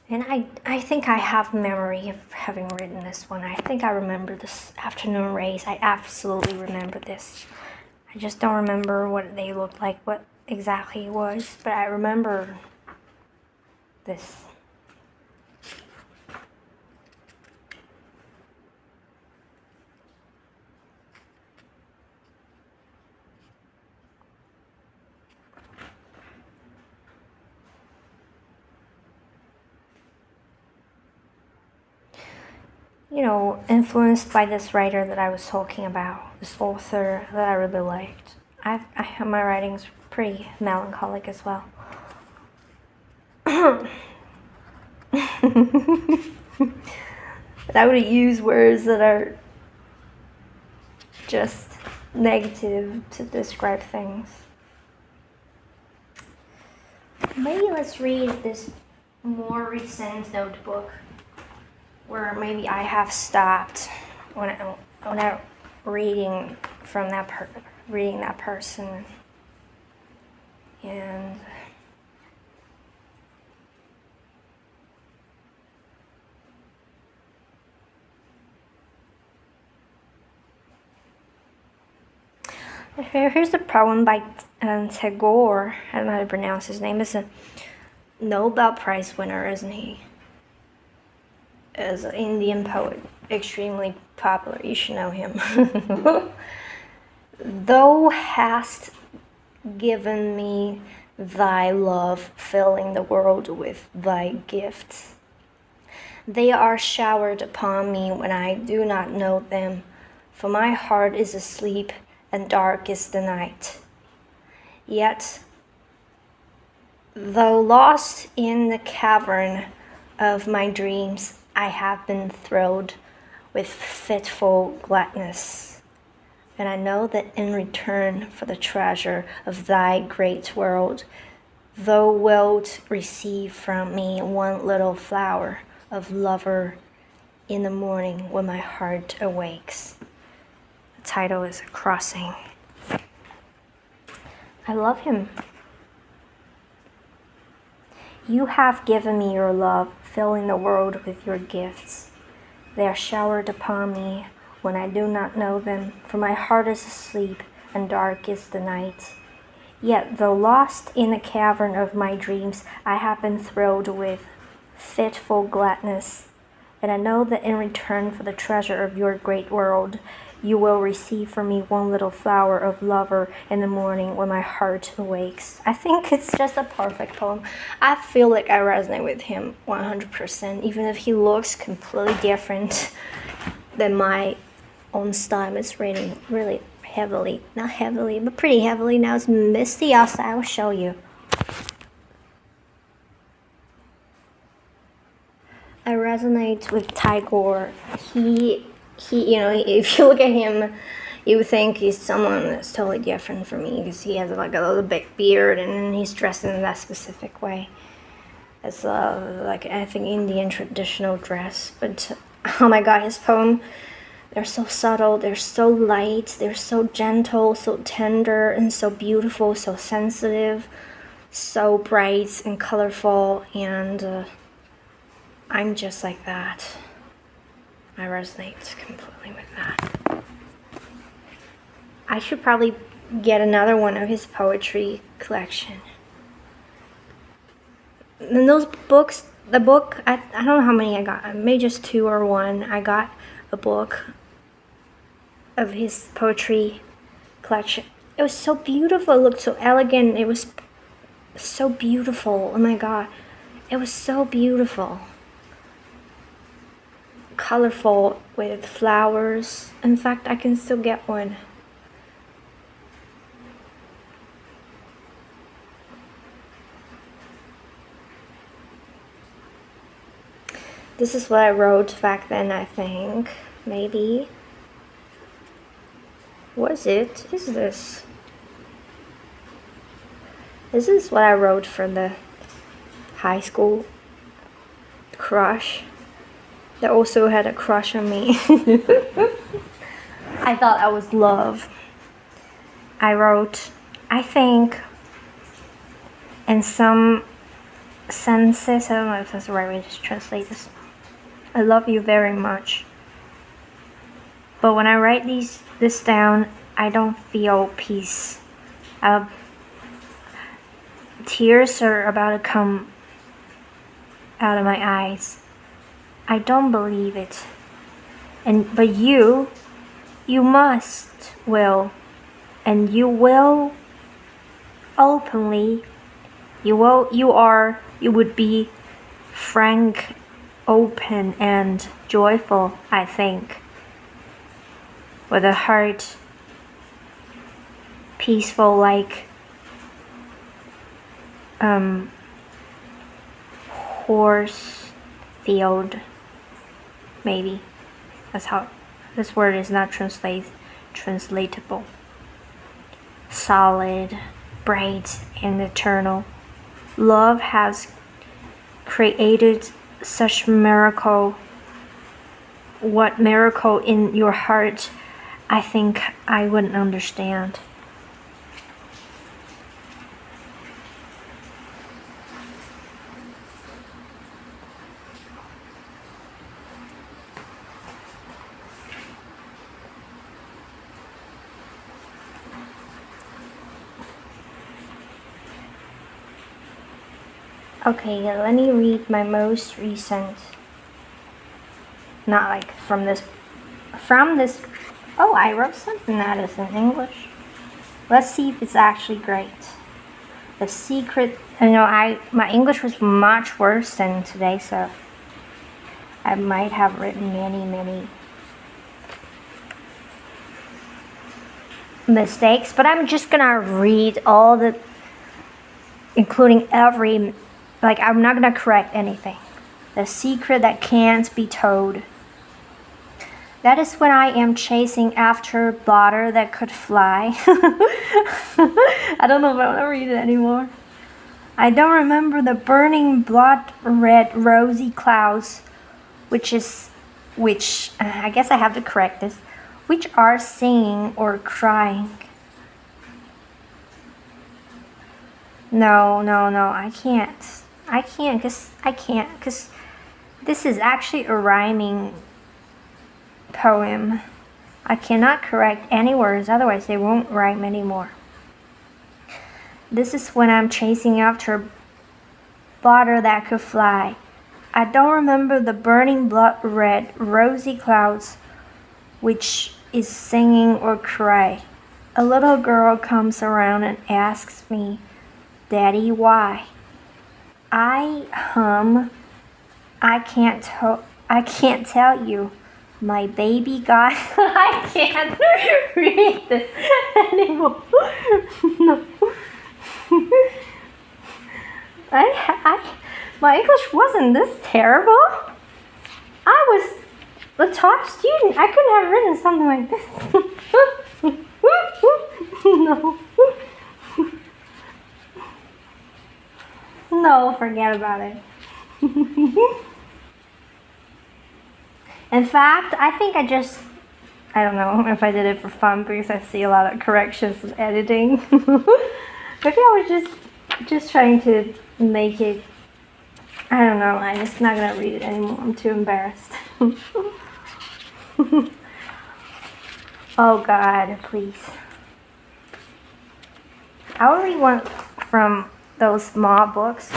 And I think I have memory of having written this one. I think I remember this afternoon race. I absolutely remember this. I just don't remember what they looked like, what exactly it was, but I remember this. Influenced by this writer that I was talking about, this author that I really liked. My writing's pretty melancholic as well. But I would use words that are just negative to describe things. Maybe let's read this more recent notebook, where maybe I have stopped when I'm reading from reading that person. And here's a poem by Tagore. I don't know how to pronounce his name. It's a Nobel Prize winner, isn't he? As an Indian poet, extremely popular. You should know him. Thou hast given me thy love, filling the world with thy gifts. They are showered upon me when I do not know them, for my heart is asleep and dark is the night. Yet, though lost in the cavern of my dreams, I have been thrilled with fitful gladness. And I know that in return for the treasure of thy great world, thou wilt receive from me one little flower of lover in the morning when my heart awakes. The title is A Crossing. I love him. You have given me your love, filling the world with your gifts. They are showered upon me when I do not know them, for my heart is asleep and dark is the night. Yet, though lost in the cavern of my dreams, I have been thrilled with fitful gladness. And I know that in return for the treasure of your great world, you will receive from me one little flower of lover in the morning when my heart awakes. I think it's just a perfect poem. I feel like I resonate with him 100%, even if he looks completely different than my own style. It's raining really heavily. Not heavily, but pretty heavily. Now it's misty outside. I'll show you. I resonate with Tagore. He, if you look at him, you would think he's someone that's totally different from me because he has like a little big beard and he's dressed in that specific way. It's like I think Indian traditional dress. But oh my God, his poem, they're so subtle, they're so light, they're so gentle, so tender, and so beautiful, so sensitive, so bright and colorful, and I'm just like that. I resonate completely with that. I should probably get another one of his poetry collection. And those books, I don't know how many I got, maybe just 2 or 1. I got a book of his poetry collection. It was so beautiful, it looked so elegant, it was so beautiful. Oh my God, it was so beautiful. Colorful with flowers. In fact, I can still get one. This is what I wrote back then, I think. Maybe. Was it? Is this? This is what I wrote for the high school crush that also had a crush on me. I thought I was love. I wrote, I think in some senses, I don't know if that's the right way to translate this, I love you very much. But when I write this down, I don't feel peace. Tears are about to come out of my eyes. I don't believe it. But you will, and you will openly, you would be frank, open, and joyful, I think. With a heart peaceful like horse field, maybe. That's how this word is not translatable. Solid, bright, and eternal. Love has created such miracle. What miracle in your heart I think I wouldn't understand. Okay, let me read my most recent. Not like from this. Oh, I wrote something that is in English. Let's see if it's actually great. The secret. My English was much worse than today, so I might have written many mistakes. But I'm just gonna read all the, including every. Like, I'm not gonna correct anything. The secret that can't be told. That is when I am chasing after butter that could fly. I don't know if I want to read it anymore. I don't remember the burning blood red rosy clouds, which I guess I have to correct this, which are singing or crying. No, I can't because this is actually a rhyming poem. I cannot correct any words, otherwise they won't rhyme anymore. This is when I'm chasing after butter that could fly. I don't remember the burning blood red rosy clouds, which is singing or cry. A little girl comes around and asks me, Daddy, why? I hum, I can't tell you. My baby got. I can't read this anymore. No. My English wasn't this terrible. I was the top student. I couldn't have written something like this. No. No, forget about it. In fact, I think I don't know if I did it for fun because I see a lot of corrections and editing. Maybe I was just trying to make it, I don't know, I'm just not gonna read it anymore. I'm too embarrassed. Oh God, please. I will read one from those small books.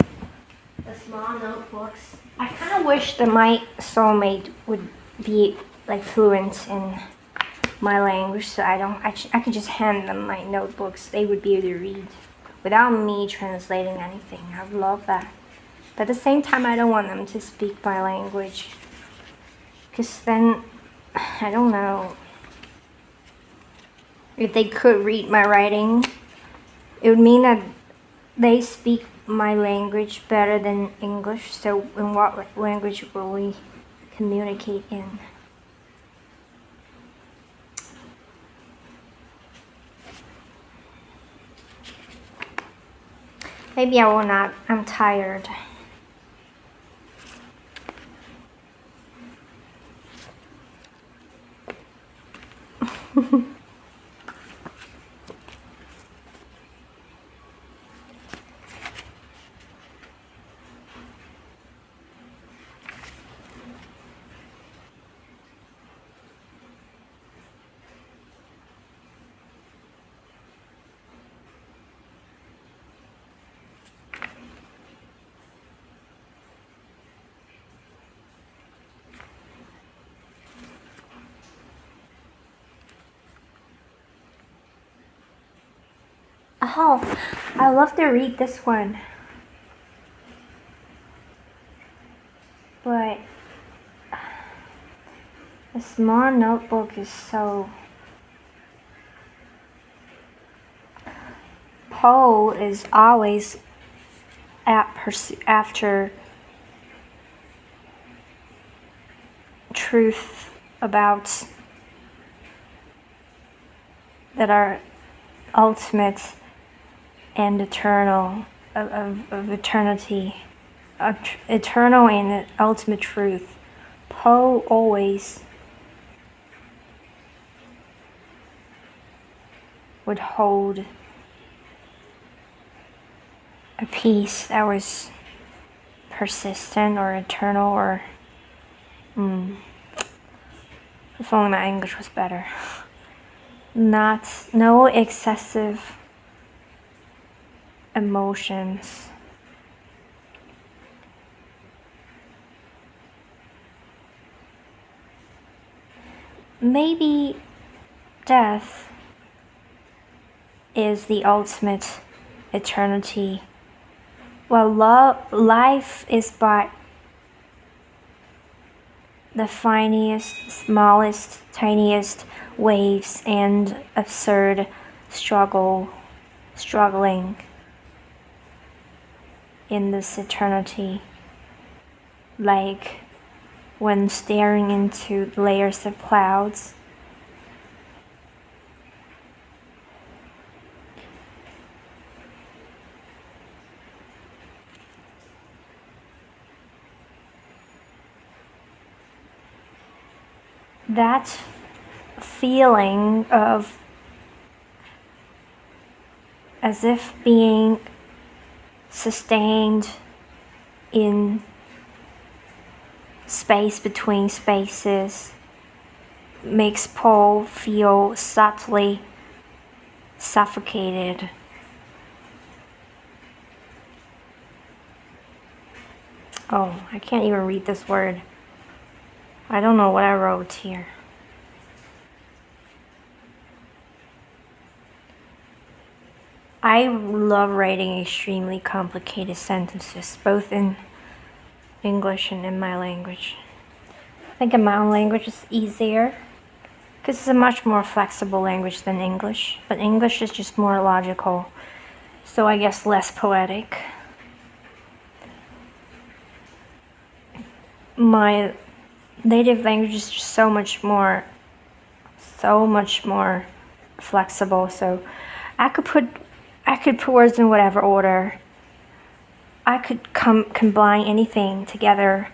The small notebooks. I kind of wish that my soulmate would be like fluent in my language, so I could just hand them my notebooks. They would be able to read without me translating anything. I would love that. But at the same time, I don't want them to speak my language, because then, I don't know, if they could read my writing, it would mean that they speak my language better than English. So in what language will we communicate in? Maybe I will not. I'm tired. Oh, I love to read this one. But a small notebook is so... Poe is always after truth about that are ultimate and eternal, of eternity, eternal and ultimate truth. Poe always would hold a peace that was persistent or eternal, or if only my English was better. No excessive emotions. Maybe death is the ultimate eternity. Well, life is but the finest, smallest, tiniest waves and absurd struggling in this eternity. Like when staring into layers of clouds. That feeling of as if being sustained in space between spaces makes Paul feel subtly suffocated. Oh, I can't even read this word. I don't know what I wrote here. I love writing extremely complicated sentences, both in English and in my language. I think in my own language it's easier because it's a much more flexible language than English, but English is just more logical, so I guess less poetic. My native language is just so much more flexible, so I could put words in whatever order. I could combine anything together.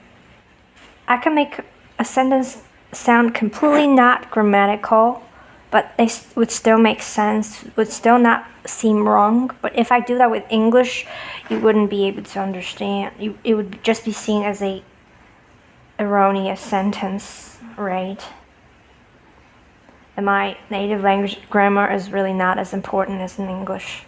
I can make a sentence sound completely not grammatical, but they would still make sense, would still not seem wrong. But if I do that with English, you wouldn't be able to understand. It would just be seen as a erroneous sentence, right? And my native language grammar is really not as important as in English.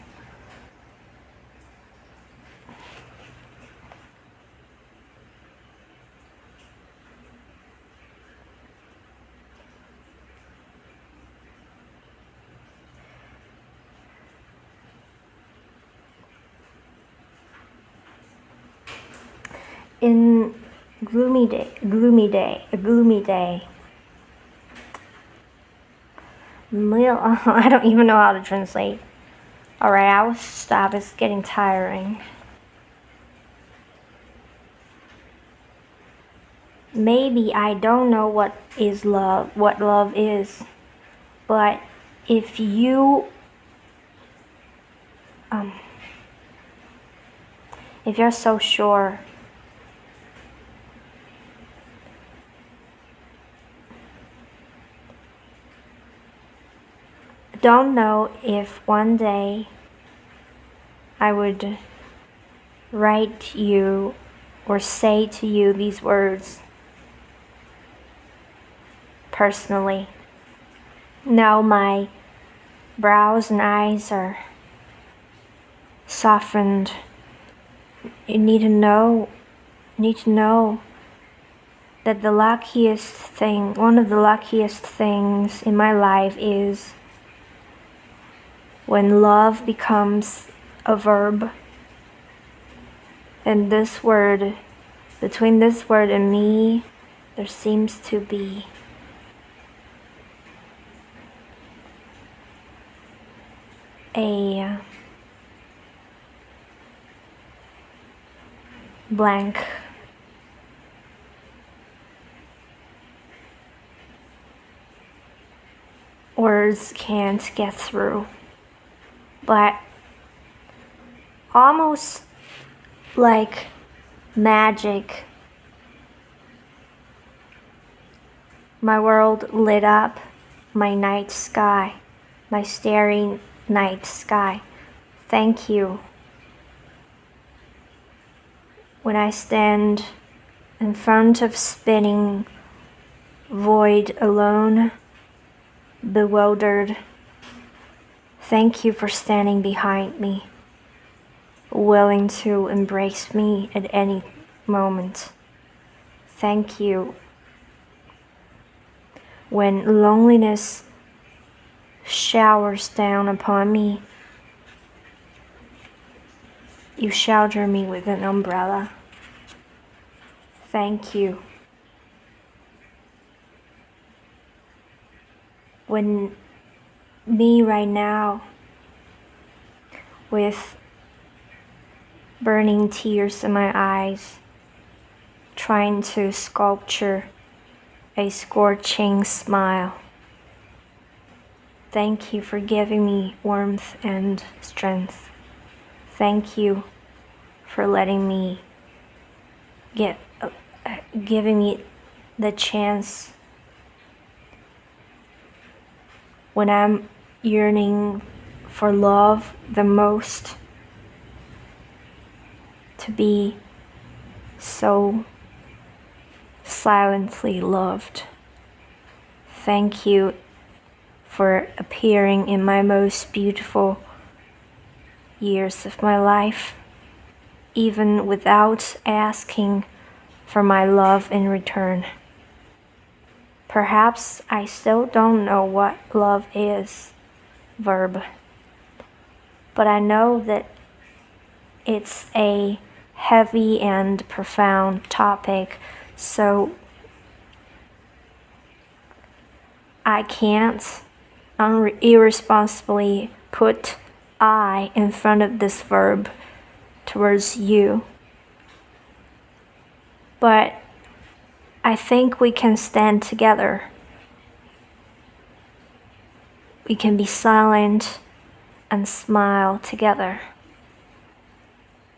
In a gloomy day. I don't even know how to translate. Alright, I will stop. It's getting tiring. Maybe I don't know what love is, but if you're so sure don't know if one day I would write you or say to you these words personally. Now my brows and eyes are softened. You need to know that one of the luckiest things in my life is when love becomes a verb. And this word, between this word and me, there seems to be a blank. Words can't get through. But almost like magic, my world lit up, my night sky, my staring night sky. Thank you. When I stand in front of spinning void alone, bewildered, thank you for standing behind me, willing to embrace me at any moment. Thank you. When loneliness showers down upon me, you shelter me with an umbrella. Thank you. When me right now, with burning tears in my eyes, trying to sculpture a scorching smile. Thank you for giving me warmth and strength. Thank you for letting me giving me the chance when I'm yearning for love the most, to be so silently loved. Thank you for appearing in my most beautiful years of my life, even without asking for my love in return. Perhaps I still don't know what love is, verb, but I know that it's a heavy and profound topic, so I can't irresponsibly put I in front of this verb towards you. But I think we can stand together. We can be silent and smile together.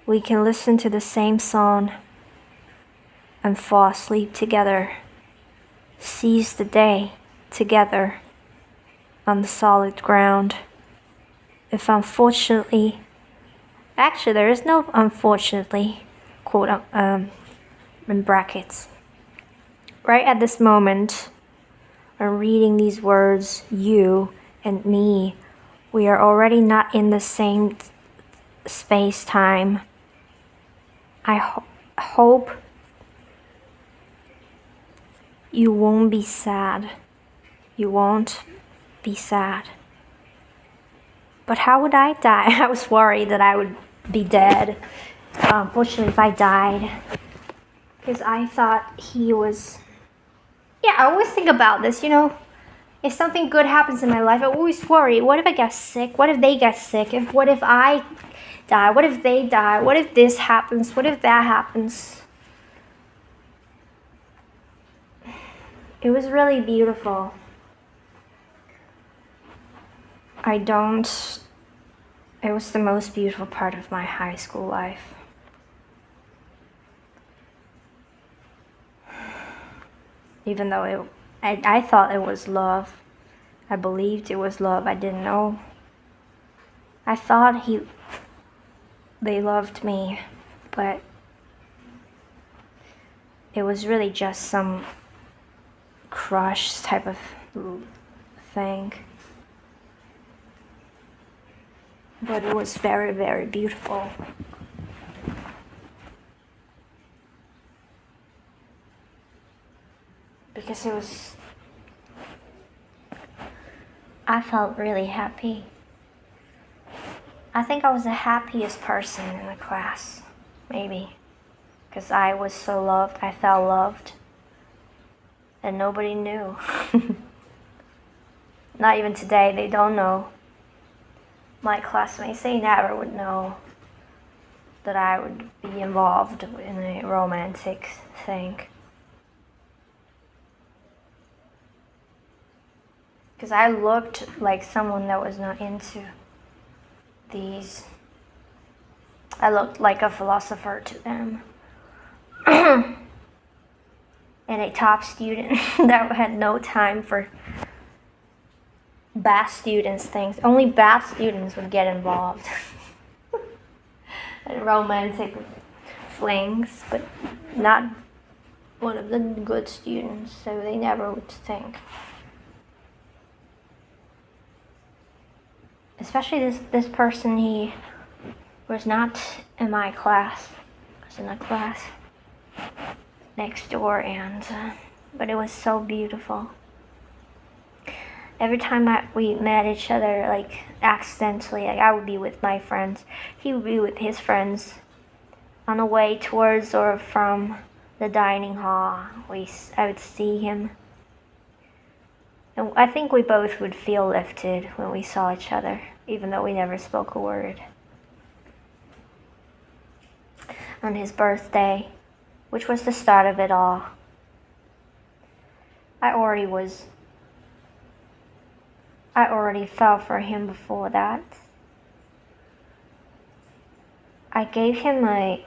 We can listen to the same song and fall asleep together. Seize the day together on the solid ground. If unfortunately, actually there is no unfortunately, quote in brackets. Right at this moment, I'm reading these words, you and me, we are already not in the same space-time. I hope you won't be sad. You won't be sad. But how would I die? I was worried that I would be dead. Unfortunately, if I died, because I thought he was... Yeah, I always think about this, if something good happens in my life, I always worry, what if I get sick? What if they get sick? What if I die? What if they die? What if this happens? What if that happens? It was really beautiful. It was the most beautiful part of my high school life. Even though I thought it was love. I believed it was love. I didn't know. I thought they loved me, but it was really just some crush type of thing. But it was very, very beautiful. Because I felt really happy. I think I was the happiest person in the class, maybe. Because I was so loved, I felt loved. And nobody knew. Not even today, they don't know. My classmates, they never would know that I would be involved in a romantic thing. Because I looked like someone that was not into these. I looked like a philosopher to them. And a top student that had no time for bad students things. Only bad students would get involved in romantic flings, but not one of the good students, so they never would think. Especially this person, he was not in my class. I was in a class next door, and but it was so beautiful. Every time we met each other, like accidentally, like I would be with my friends, he would be with his friends on the way towards or from the dining hall. I would see him, and I think we both would feel lifted when we saw each other, even though we never spoke a word. On his birthday, which was the start of it all, I already fell for him before that. I gave him a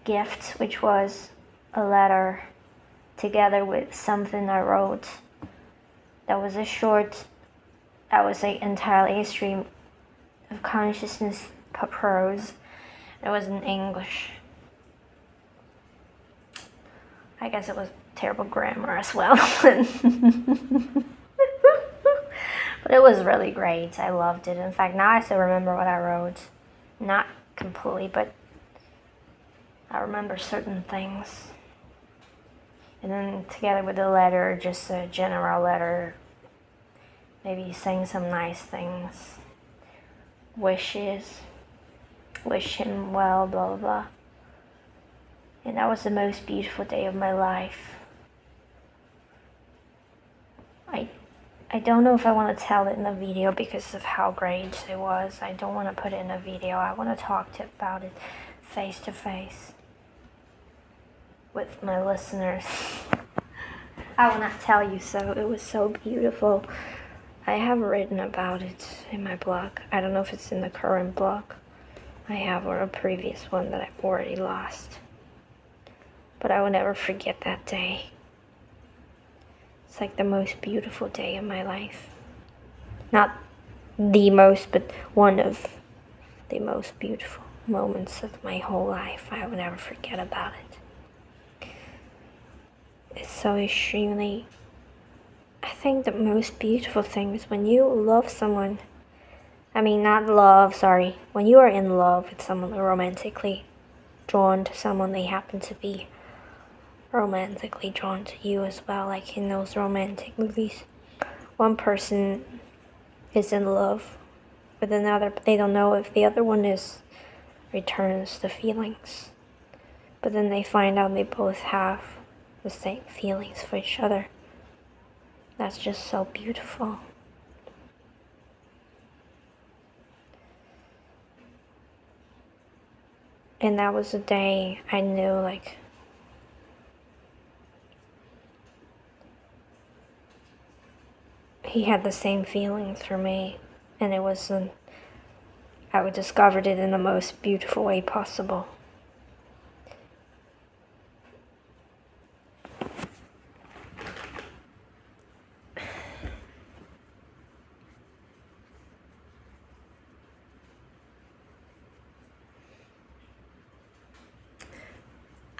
gift, which was a letter together with something I wrote. That was entirely a stream of consciousness prose. It was in English. I guess it was terrible grammar as well. But it was really great. I loved it. In fact, now I still remember what I wrote. Not completely, but I remember certain things. And then together with the letter, just a general letter, maybe saying some nice things, wishes, wish him well, blah, blah, blah. And that was the most beautiful day of my life. I don't know if I want to tell it in a video because of how great it was. I don't want to put it in a video. I want to talk about it face to face with my listeners. I will not tell you so. It was so beautiful. I have written about it in my blog. I don't know if it's in the current blog I have or a previous one that I've already lost. But I will never forget that day. It's like the most beautiful day of my life. Not the most, but one of the most beautiful moments of my whole life. I will never forget about it. It's so extremely... I think the most beautiful thing is when you love someone. I mean, not love, sorry. When you are in love with someone, romantically drawn to someone, they happen to be romantically drawn to you as well, like in those romantic movies. One person is in love with another, but they don't know if the other one returns the feelings. But then they find out they both have the same feelings for each other. That's just so beautiful. And that was the day I knew, like, he had the same feelings for me, and I discovered it in the most beautiful way possible.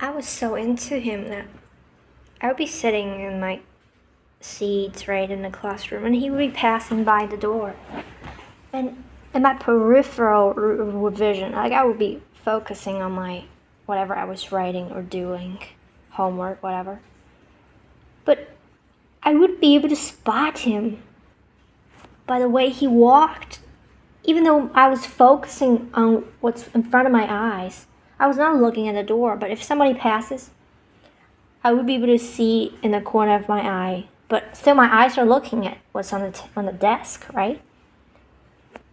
I was so into him that I would be sitting in my seats right in the classroom, and he would be passing by the door, and in my peripheral vision, like I would be focusing on my whatever I was writing or doing, homework, whatever, but I would be able to spot him by the way he walked. Even though I was focusing on what's in front of my eyes, I was not looking at the door, but if somebody passes, I would be able to see in the corner of my eye. But still, my eyes are looking at what's on the desk, right?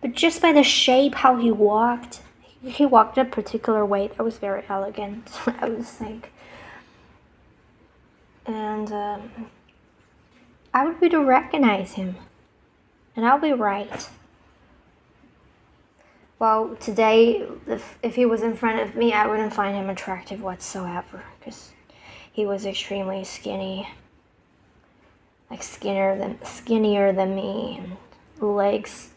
But just by the shape, how he walked a particular way that was very elegant, I would think. And I would be able to recognize him, and I'll be right. Well, today, if he was in front of me, I wouldn't find him attractive whatsoever, because he was extremely skinny. like skinnier than me, and legs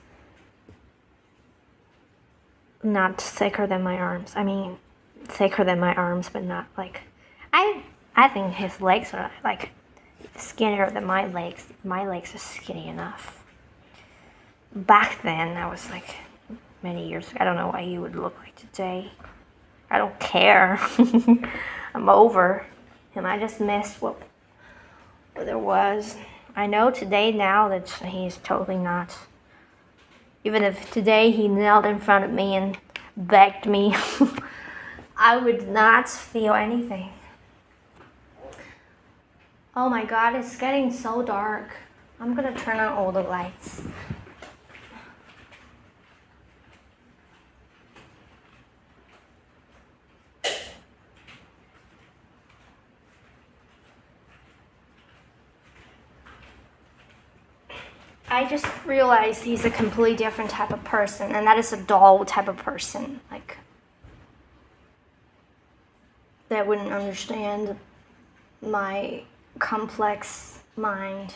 not thicker than my arms. I mean, thicker than my arms, but not like I think his legs are like skinnier than my legs. My legs are skinny enough. Back then, I was like many years ago. I don't know what he would look like today. I don't care. I'm over him. I just missed what there was. I know today now that he's totally not. Even if today he knelt in front of me and begged me, I would not feel anything. Oh my God, it's getting so dark. I'm gonna turn on all the lights. I just realized he's a completely different type of person, and that is a dull type of person. Like, that wouldn't understand my complex mind.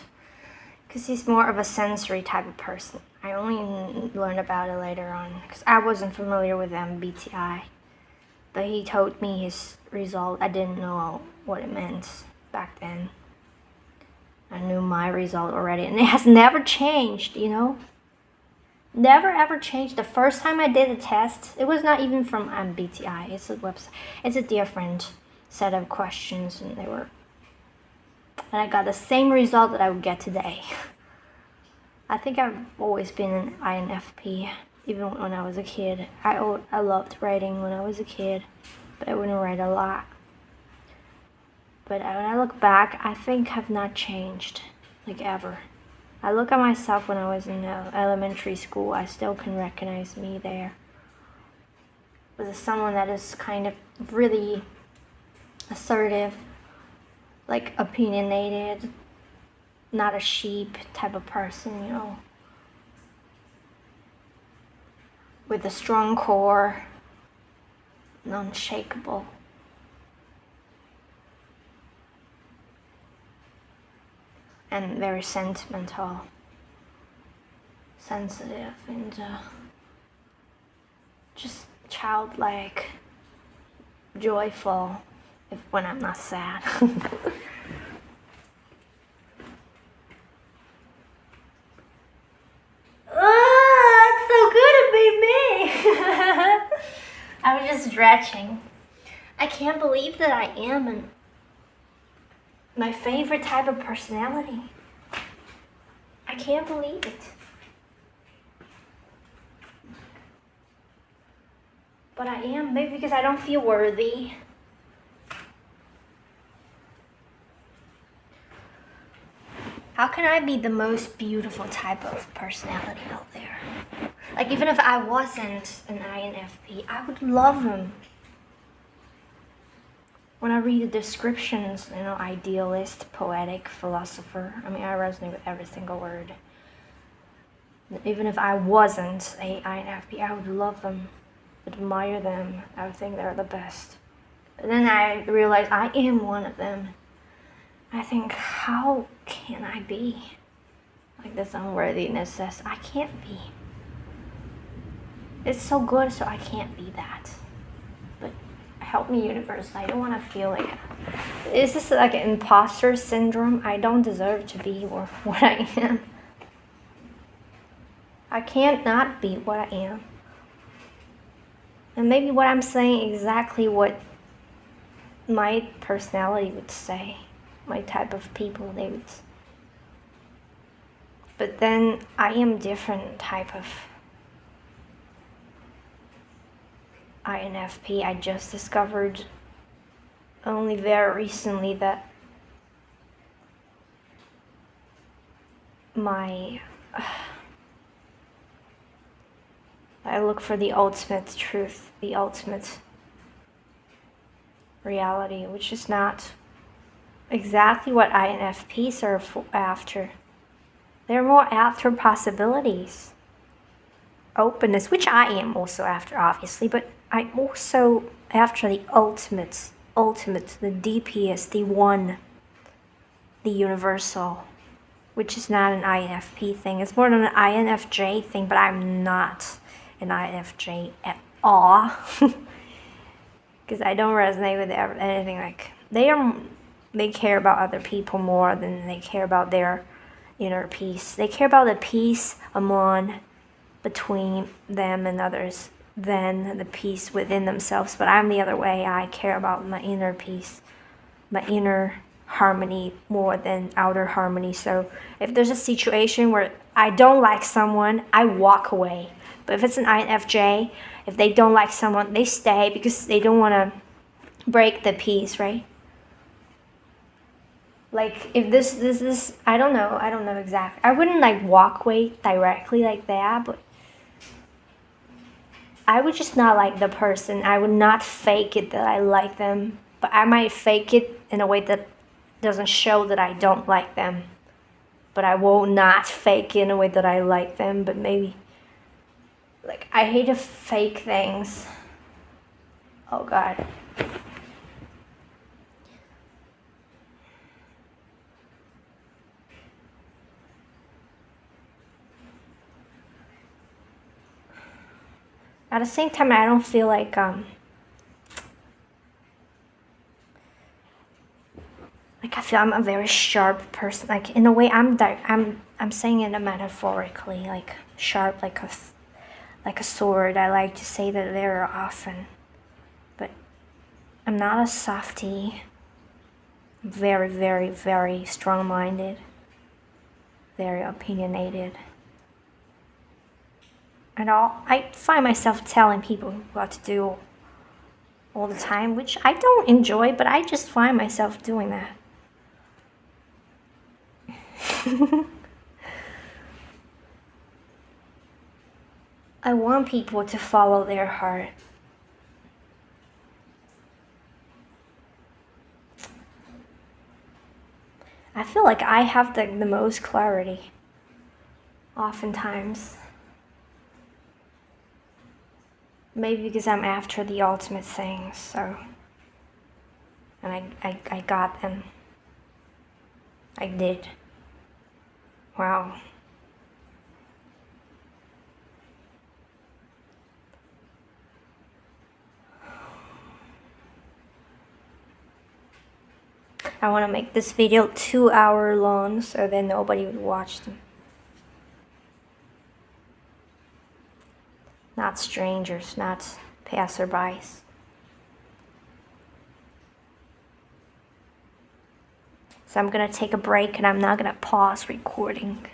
Because he's more of a sensory type of person. I only learned about it later on, because I wasn't familiar with MBTI. But he told me his result. I didn't know what it meant back then. I knew my result already, and it has never changed, you know? Never ever changed. The first time I did a test, it was not even from MBTI. It's a website. It's a different set of questions, and I got the same result that I would get today. I think I've always been an INFP, even when I was a kid. I loved writing when I was a kid, but I wouldn't write a lot. But when I look back, I think I've not changed, like ever. I look at myself when I was in elementary school, I still can recognize me there. As someone that is kind of really assertive, like opinionated, not a sheep type of person, you know. With a strong core, unshakable. And very sentimental, sensitive, and just childlike, joyful, when I'm not sad. Oh, it's so good to be me. I was just stretching. I can't believe that I am my favorite type of personality. I can't believe it. But I am, maybe because I don't feel worthy. How can I be the most beautiful type of personality out there? Like, even if I wasn't an INFP, I would love them. When I read the descriptions, you know, idealist, poetic, philosopher, I mean, I resonate with every single word. Even if I wasn't a INFP, I would love them, admire them. I would think they're the best. But then I realized I am one of them. I think, how can I be? Like this unworthiness says, I can't be. It's so good, so I can't be that. But help me, universe. I don't want to feel like, is this like an imposter syndrome? I don't deserve to be what I am. I can't not be what I am. And maybe what I'm saying exactly what my personality would say. My type of people, they would. But then I am different type of INFP. I just discovered only very recently that I look for the ultimate truth, the ultimate reality, which is not exactly what INFPs are after. They're more after possibilities, openness, which I am also after, obviously, but I'm also after the ultimate, the deepest, the one, the universal, which is not an INFP thing. It's more than an INFJ thing, but I'm not an INFJ at all. Because I don't resonate with anything like they care about other people more than they care about their inner peace. They care about the peace among between them and others than the peace within themselves. But I'm the other way. I care about my inner peace, my inner harmony more than outer harmony. So if there's a situation where I don't like someone, I walk away. But if it's an INFJ, if they don't like someone, they stay because they don't want to break the peace, right? Like if this I don't know exactly. I wouldn't like walk away directly like that, but I would just not like the person. I would not fake it that I like them, but I might fake it in a way that doesn't show that I don't like them. But I will not fake it in a way that I like them, but maybe like I hate to fake things. Oh God. At the same time, I don't feel like I feel I'm a very sharp person. Like in a way, I'm saying it metaphorically, like sharp, like a sword. I like to say that very often, but I'm not a softie. I'm very, very, very strong-minded, very opinionated. And I find myself telling people what to do all the time, which I don't enjoy, but I just find myself doing that. I want people to follow their heart. I feel like I have the most clarity, oftentimes. Maybe because I'm after the ultimate things, so. And I got them. I did. Wow. I want to make this video 2 hours long so then nobody would watch them. Not strangers, not passerbys. So I'm gonna take a break and I'm not gonna pause recording.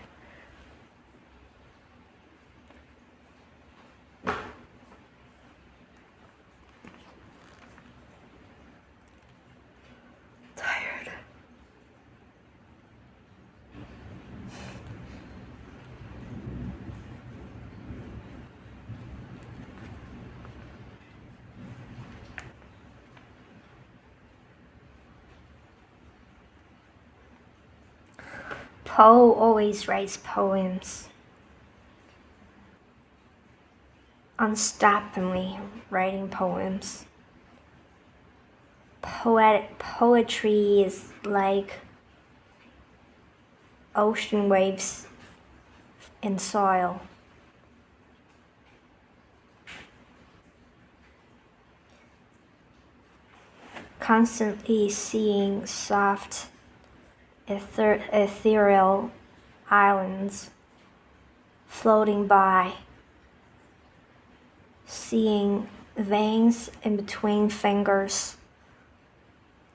Tired. Poe always writes poems. Unstoppably writing poems. Poetry is like ocean waves in soil. Constantly seeing soft, ethereal islands floating by, seeing veins in between fingers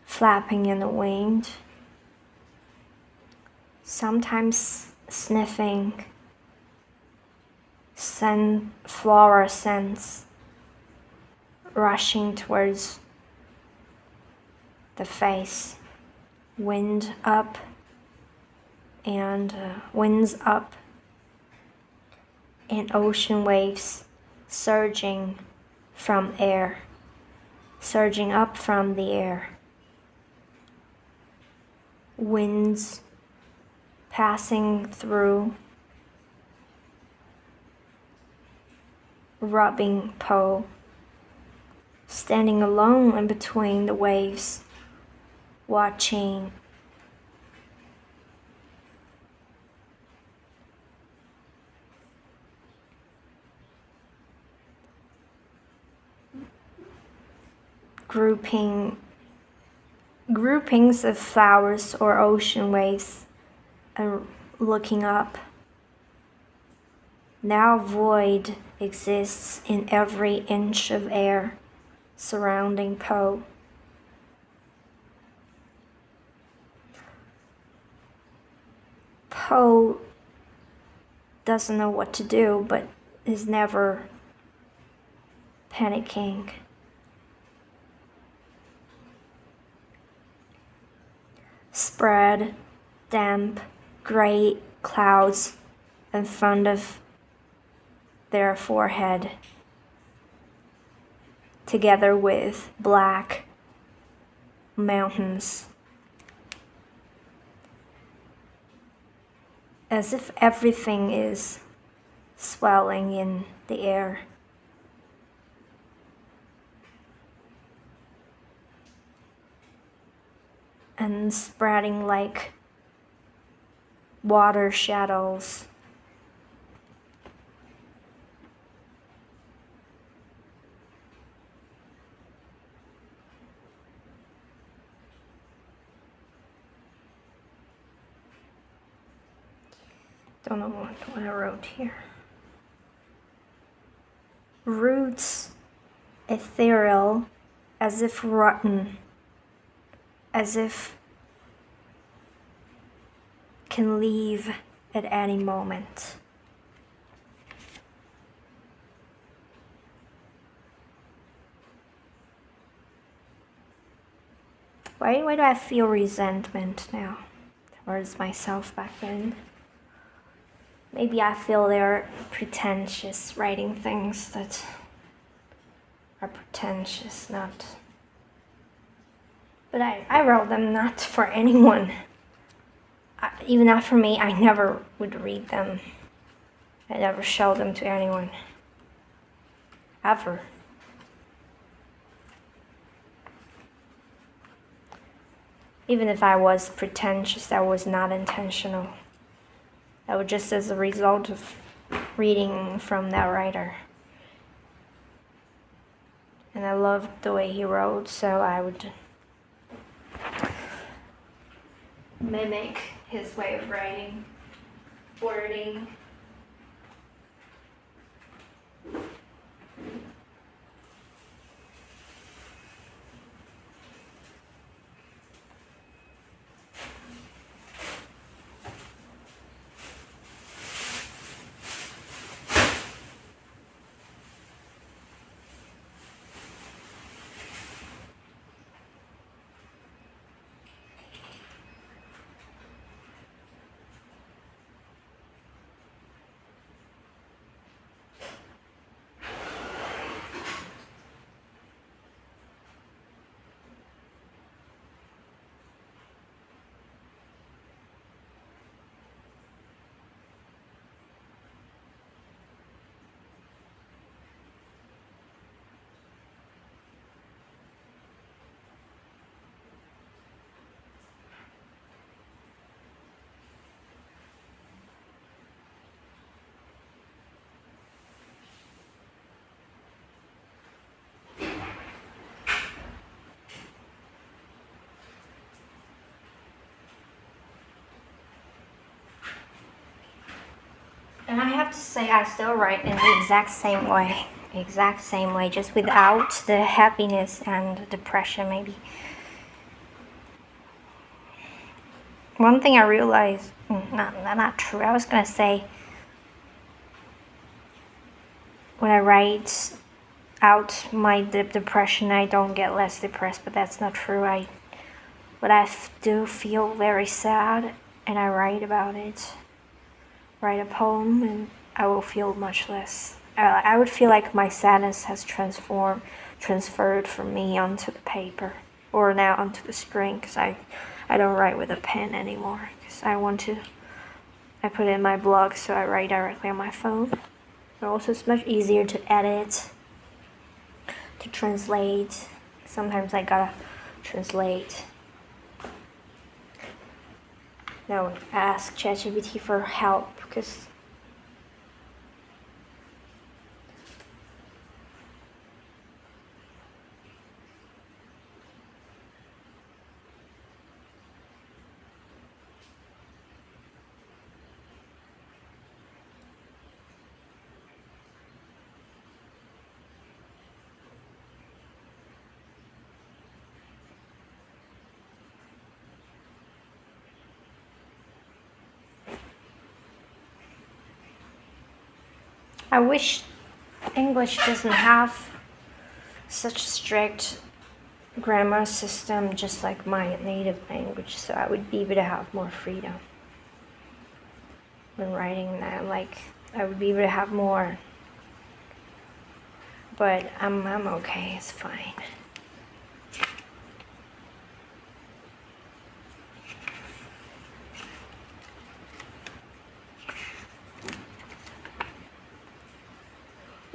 flapping in the wind, sometimes sniffing sunflower scents rushing towards the face, winds up and ocean waves surging up from the air, winds passing through, rubbing Poe, standing alone in between the waves, watching groupings of flowers or ocean waves and looking up. Now void exists in every inch of air surrounding Poe. Poe doesn't know what to do, but is never panicking. Spread damp gray clouds in front of their forehead, together with black mountains, as if everything is swelling in the air. And spreading like water shadows. Don't know what I wrote here. Roots ethereal, as if rotten, as if can leave at any moment. Why do I feel resentment now towards myself back then? Maybe I feel they're pretentious, writing things that are pretentious, not. But I wrote them not for anyone. Even not for me, I never would read them. I never show them to anyone. Ever. Even if I was pretentious, that was not intentional. That was just as a result of reading from that writer. And I loved the way he wrote, so I would mimic his way of writing, wording. And I have to say, I still write in the exact same way, just without the happiness and depression, maybe. One thing I realized, not true, I was gonna say, when I write out my depression, I don't get less depressed, but that's not true. But I do feel very sad, and I write about it. Write a poem, and I will feel much less. I would feel like my sadness has transferred from me onto the paper, or now onto the screen, because I don't write with a pen anymore, because I put it in my blog, so I write directly on my phone. And also, it's much easier to edit, to translate. Sometimes I gotta translate. Now ask ChatGPT for help, because I wish English doesn't have such a strict grammar system just like my native language, so I would be able to have more freedom when writing that. Like, I would be able to have more. But I'm okay, it's fine.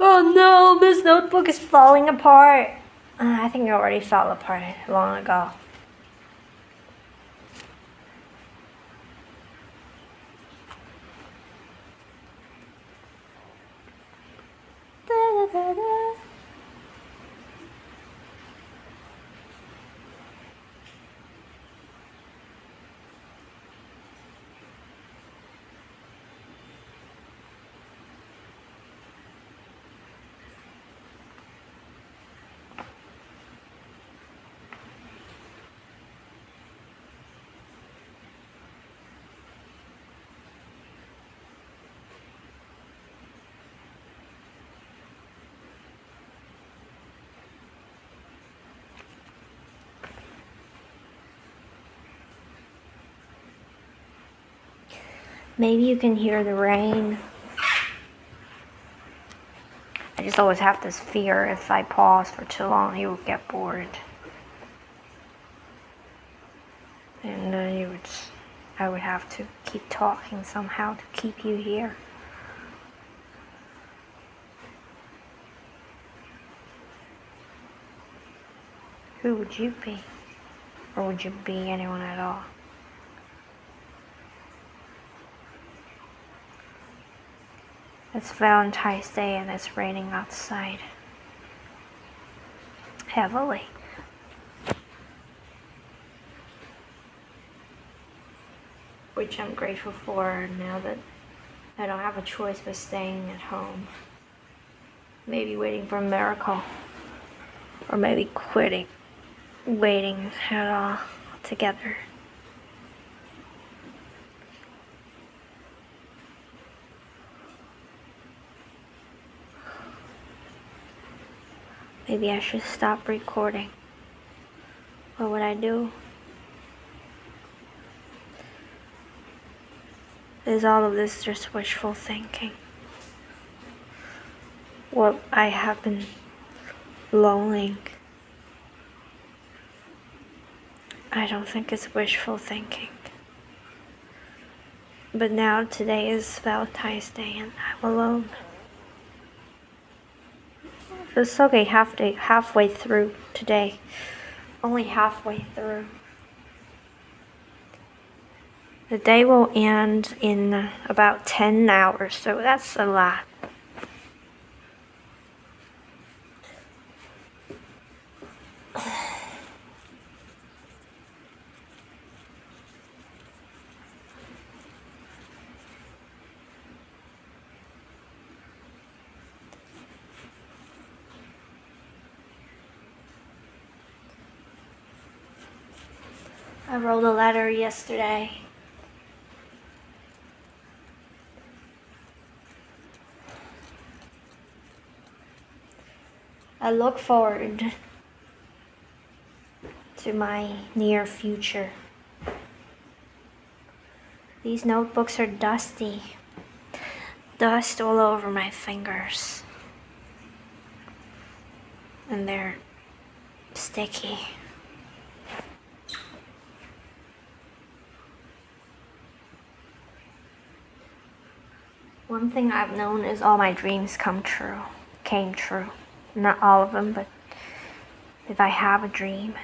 Oh no, this notebook is falling apart. I think it already fell apart long ago. Da-da-da-da. Maybe you can hear the rain. I just always have this fear if I pause for too long, he will get bored. And then I would have to keep talking somehow to keep you here. Who would you be? Or would you be anyone at all? It's Valentine's Day and it's raining outside. Heavily. Which I'm grateful for now that I don't have a choice but staying at home. Maybe waiting for a miracle. Or maybe quitting. Waiting at all together. Maybe I should stop recording. What would I do? Is all of this just wishful thinking? What I have been longing. I don't think it's wishful thinking. But now today is Valentine's Day and I'm alone. It's okay, halfway through today. Only halfway through. The day will end in about 10 hours, so that's a lot. I wrote a letter yesterday. I look forward to my near future. These notebooks are dusty. Dust all over my fingers. And they're sticky. One thing I've known is all my dreams came true. Not all of them, but if I have a dream,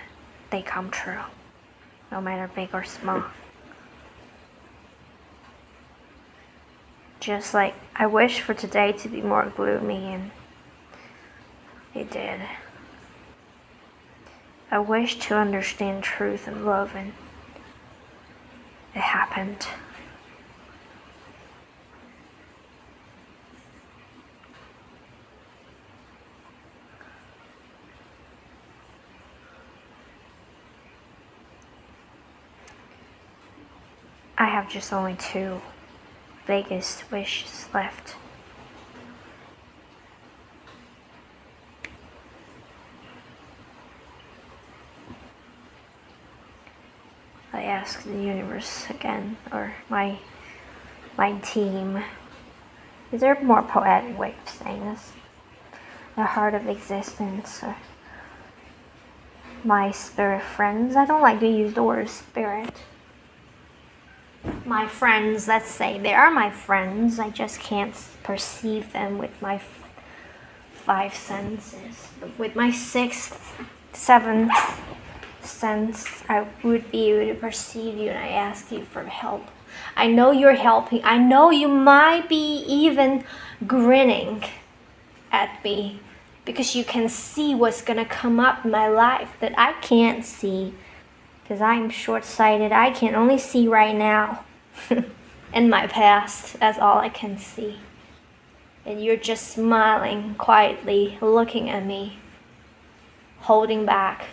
they come true. No matter big or small. Just like I wish for today to be more gloomy, and it did. I wish to understand truth and love, and it happened. I have just only two biggest wishes left. ask the universe again, or my team. Is there a more poetic way of saying this? The heart of existence, or my spirit friends. I don't like to use the word spirit. My friends, let's say, they are my friends. I just can't perceive them with my five senses. But with my sixth, seventh sense, I would be able to perceive you, and I ask you for help. I know you're helping. I know you might be even grinning at me because you can see what's gonna come up in my life that I can't see because I'm short-sighted. I can only see right now and my past. That's all I can see. And you're just smiling quietly, looking at me, holding back.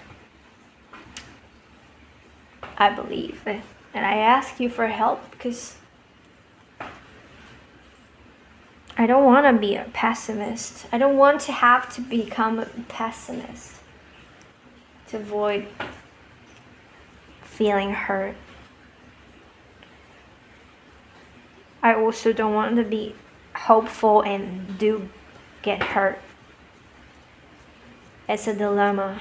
I believe it. And I ask you for help because I don't want to be a pessimist. I don't want to have to become a pessimist to avoid feeling hurt. I also don't want to be hopeful and do get hurt. It's a dilemma.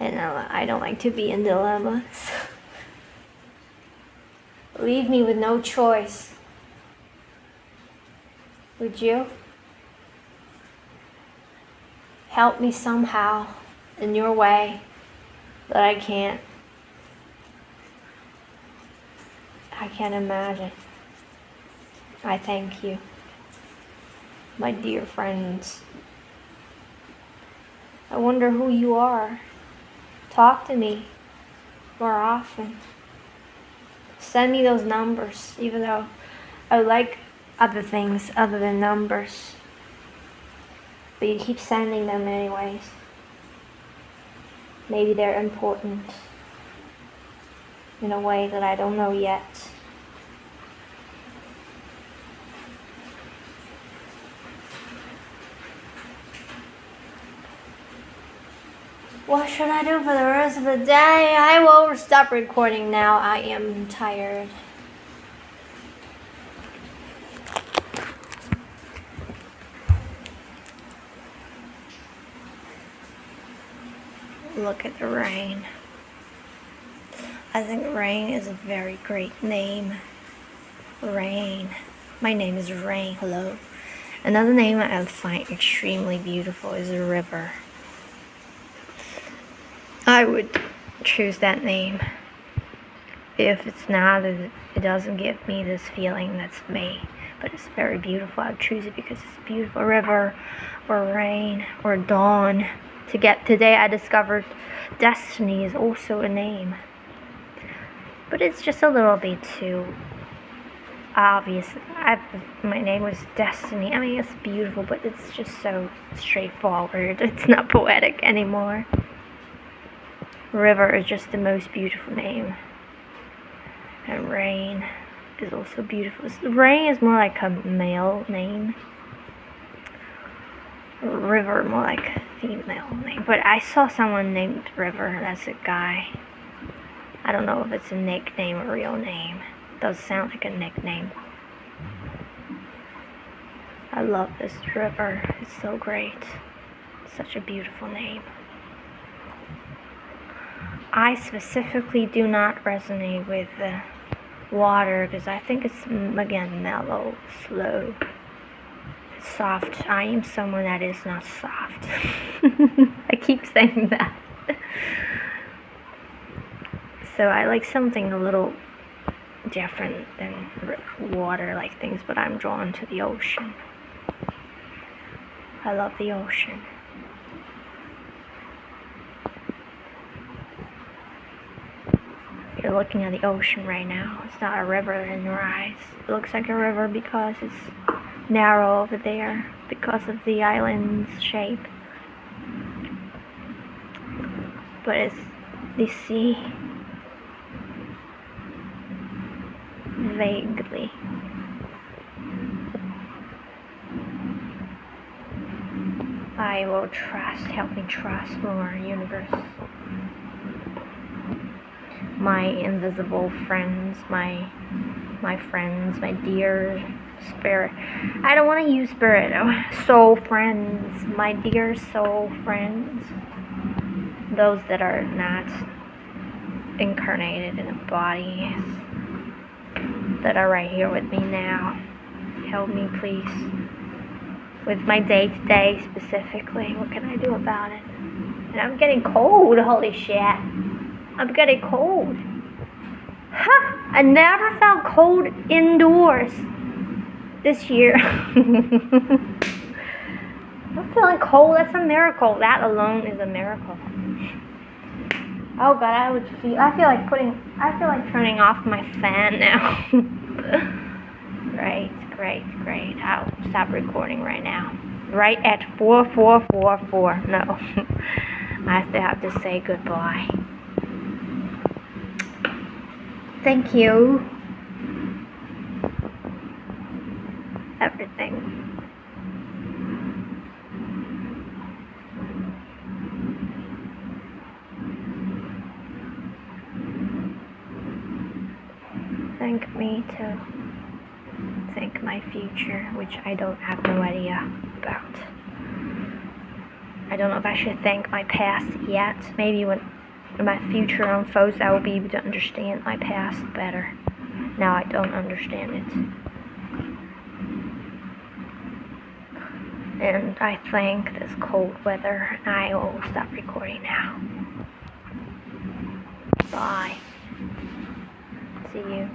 And I don't like to be in dilemmas. Leave me with no choice. Would you? Help me somehow in your way that I can't imagine. I thank you, my dear friends. I wonder who you are. Talk to me more often. Send me those numbers, even though I like other things other than numbers. But you keep sending them anyways. Maybe they're important in a way that I don't know yet. What should I do for the rest of the day? I will stop recording now. I am tired. Look at the rain. I think Rain is a very great name. Rain. My name is Rain. Hello. Another name I find extremely beautiful is a river. I would choose that name. If it's not, it doesn't give me this feeling that's me. But it's very beautiful. I'd choose it because it's a beautiful river, or rain, or dawn. Today I discovered Destiny is also a name. But it's just a little bit too obvious. My name was Destiny. I mean, it's beautiful, but it's just so straightforward. It's not poetic anymore. River is just the most beautiful name. And Rain is also beautiful. Rain is more like a male name. River more like a female name. But I saw someone named River. That's a guy. I don't know if it's a nickname or a real name. It does sound like a nickname. I love this river. It's so great. It's such a beautiful name. I specifically do not resonate with the water because I think it's, again, mellow, slow, soft. I am someone that is not soft. I keep saying that. So I like something a little different than water-like things, but I'm drawn to the ocean. I love the ocean. You're looking at the ocean right now. It's not a river in your eyes. It looks like a river because it's narrow over there, because of the island's shape. But it's the sea. Vaguely. I will trust. Help me trust more, universe. my invisible friends, my friends, my dear spirit. I don't want to use spirit. Soul friends, my dear soul friends. Those that are not incarnated in a body, that are right here with me now. Help me, please. With my day-to-day specifically. What can I do about it? And I'm getting cold. Holy shit. I'm getting cold. Huh! I never felt cold indoors this year. I'm feeling cold. That's a miracle. That alone is a miracle. Oh God, I feel like turning off my fan now. Great. I'll stop recording right now. Right at 4444. No. I have to say goodbye. Thank you. Everything. Thank me to thank my future, which I don't have no idea about. I don't know if I should thank my past yet. Maybe when my future unfolds, I will be able to understand my past better. Now I don't understand it. And I thank this cold weather, and I will stop recording now. Bye. See you.